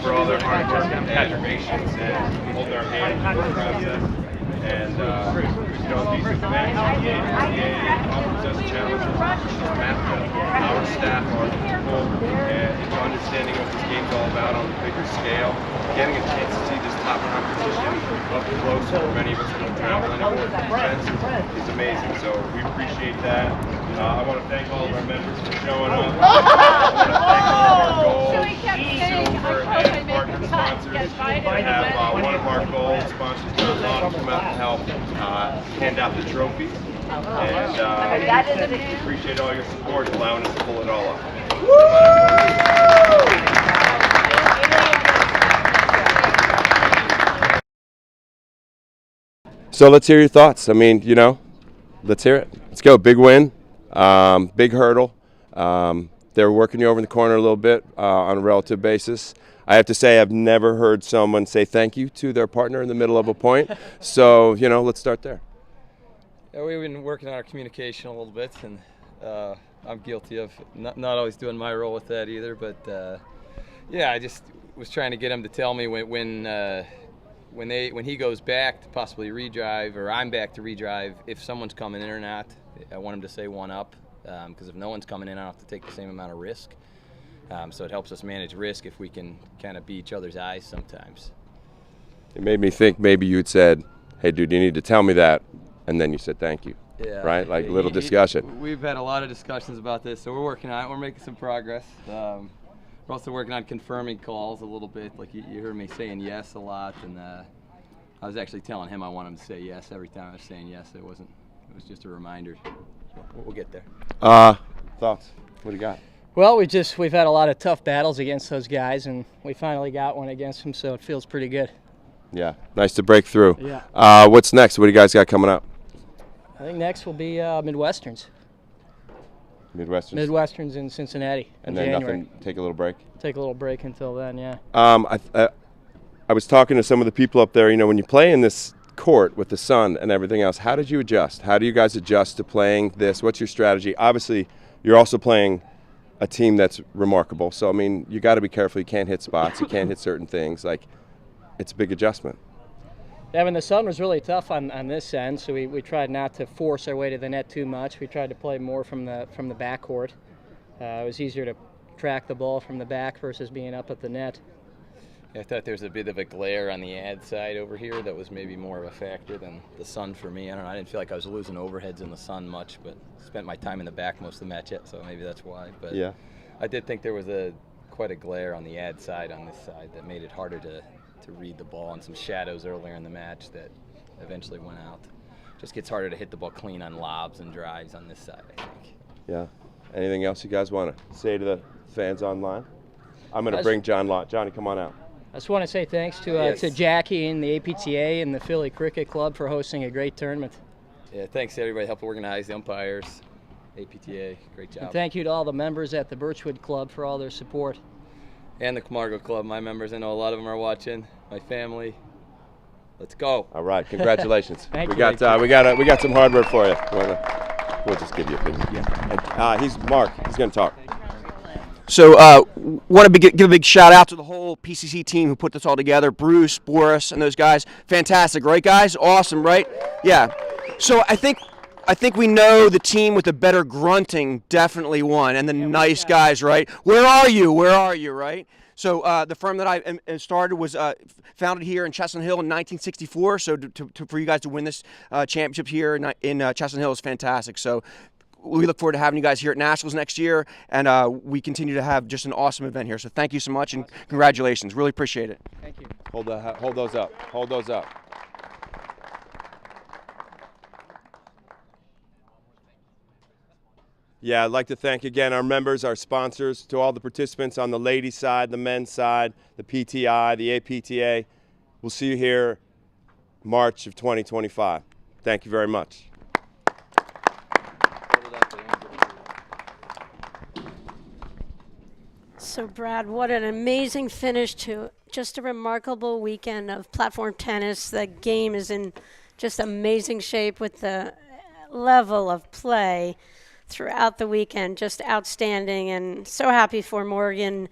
for all their hard work and patience and holding our hand through this process. And these events, the APTA offers us challenges to map our staff, our people, and into understanding what this game's all about on a bigger scale. Getting a chance to see this top competition up close for many of us who don't travel anymore for events is amazing. So we appreciate that. I want to thank all of our members for showing up. I want to thank all of our gold, silver, and partner sponsors. We have one of our gold sponsors, John Law, come out and help hand out the trophies. And we appreciate all your support, allowing us to pull it all off. So let's hear your thoughts. I mean, let's hear it. Let's go. Big win, big hurdle. They were working you over in the corner a little bit on a relative basis. I have to say I've never heard someone say thank you to their partner in the middle of a point. So, let's start there. Yeah, we've been working on our communication a little bit, and I'm guilty of not always doing my role with that either. But yeah, I just was trying to get him to tell me when he goes back to possibly redrive, or I'm back to redrive, if someone's coming in or not. I want him to say one up, because if no one's coming in, I don't have to take the same amount of risk. So it helps us manage risk if we can kind of be each other's eyes sometimes. It made me think maybe you'd said, hey, dude, you need to tell me that, and then you said thank you. Yeah. Right? Like a little discussion. We've had a lot of discussions about this, so we're working on it. We're making some progress. We're also working on confirming calls a little bit. Like you heard me saying yes a lot, and I was actually telling him I want him to say yes every time I was saying yes. It was just a reminder. We'll get there. Thoughts? What do you got? Well, we've had a lot of tough battles against those guys, and we finally got one against them, so it feels pretty good. Yeah, nice to break through. Yeah. What's next? What do you guys got coming up? I think next will be Midwesterns. Midwesterns? Midwesterns in Cincinnati and in then January. nothing, take a little break? Take a little break until then, yeah. I was talking to some of the people up there, when you play in this court with the sun and everything else, how did you adjust? How do you guys adjust to playing this? What's your strategy? Obviously, you're also playing a team that's remarkable. So, I mean, you got to be careful. You can't hit spots. You can't hit certain things. Like, it's a big adjustment. Yeah, I mean, the sun was really tough on this end, so we tried not to force our way to the net too much. We tried to play more from the backcourt. It was easier to track the ball from the back versus being up at the net. I thought there was a bit of a glare on the ad side over here that was maybe more of a factor than the sun for me. I don't know. I didn't feel like I was losing overheads in the sun much, but spent my time in the back most of the match yet, so maybe that's why. But yeah, I did think there was quite a glare on the ad side on this side that made it harder to read the ball, and some shadows earlier in the match that eventually went out. Just gets harder to hit the ball clean on lobs and drives on this side, I think. Yeah. Anything else you guys want to say to the fans online? I'm going to bring John Lott. Johnny, come on out. I just want to say thanks to Jackie and the APTA and the Philly Cricket Club for hosting a great tournament. Yeah, thanks to everybody helping organize, the umpires, APTA, great job. And thank you to all the members at the Birchwood Club for all their support. And the Camargo Club, my members, I know a lot of them are watching, my family. Let's go. All right, congratulations. Thank we you. got some hardware for you. We'll just give you a big. Yeah. He's Mark. He's going to talk. So want to give a big shout out to the whole PCC team who put this all together. Bruce, Boris, and those guys. Fantastic, right, guys? Awesome, right? Yeah. So I think we know the team with the better grunting definitely won, and the nice guys, right? Where are you? Where are you, right? So the firm that I started was founded here in Chestnut Hill in 1964. So for you guys to win this championship here in Chestnut Hill is fantastic. So we look forward to having you guys here at Nationals next year, and we continue to have just an awesome event here. So thank you so much, and congratulations. Really appreciate it. Thank you. Hold those up. Hold those up. Yeah, I'd like to thank again our members, our sponsors, to all the participants on the ladies' side, the men's side, the PTI, the APTA. We'll see you here March of 2025. Thank you very much. So, Brad, what an amazing finish to just a remarkable weekend of platform tennis. The game is in just amazing shape with the level of play throughout the weekend, just outstanding, and so happy for Morgan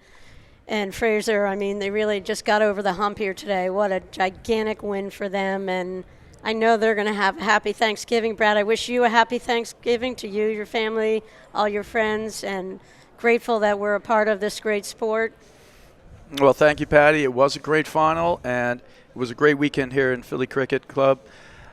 and Fraser. I mean, they really just got over the hump here today. What a gigantic win for them, and I know they're going to have a happy Thanksgiving. Brad, I wish you a happy Thanksgiving, to you, your family, all your friends, and grateful that we're a part of this great sport. Well, thank you, Patty. It was a great final, and it was a great weekend here in Philly Cricket Club.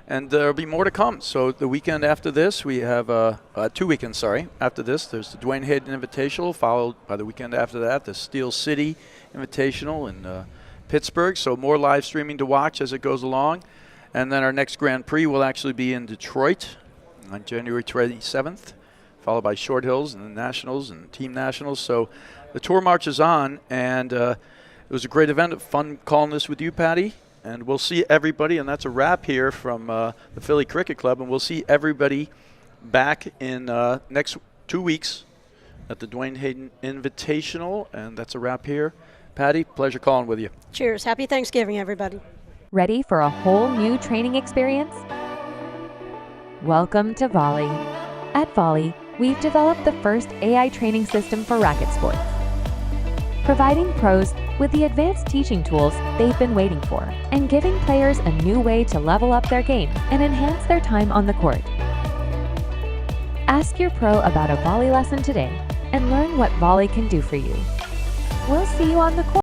And there'll be more to come. So the weekend after this, we have 2 weekends, sorry. After this, there's the Dwayne Hayden Invitational, followed by the weekend after that, the Steel City Invitational in Pittsburgh. So more live streaming to watch as it goes along. And then our next Grand Prix will actually be in Detroit on January 27th, followed by Short Hills and the Nationals and Team Nationals. So the tour marches on, and it was a great event. Fun calling this with you, Patty. And we'll see everybody, and that's a wrap here from the Philly Cricket Club. And we'll see everybody back in next 2 weeks at the Dwayne Hayden Invitational. And that's a wrap here. Patty, pleasure calling with you. Cheers. Happy Thanksgiving, everybody. Ready for a whole new training experience? Welcome to Volley. At Volley, we've developed the first AI training system for racket sports, providing pros with the advanced teaching tools they've been waiting for, and giving players a new way to level up their game and enhance their time on the court. Ask your pro about a Volley lesson today and learn what Volley can do for you. We'll see you on the court.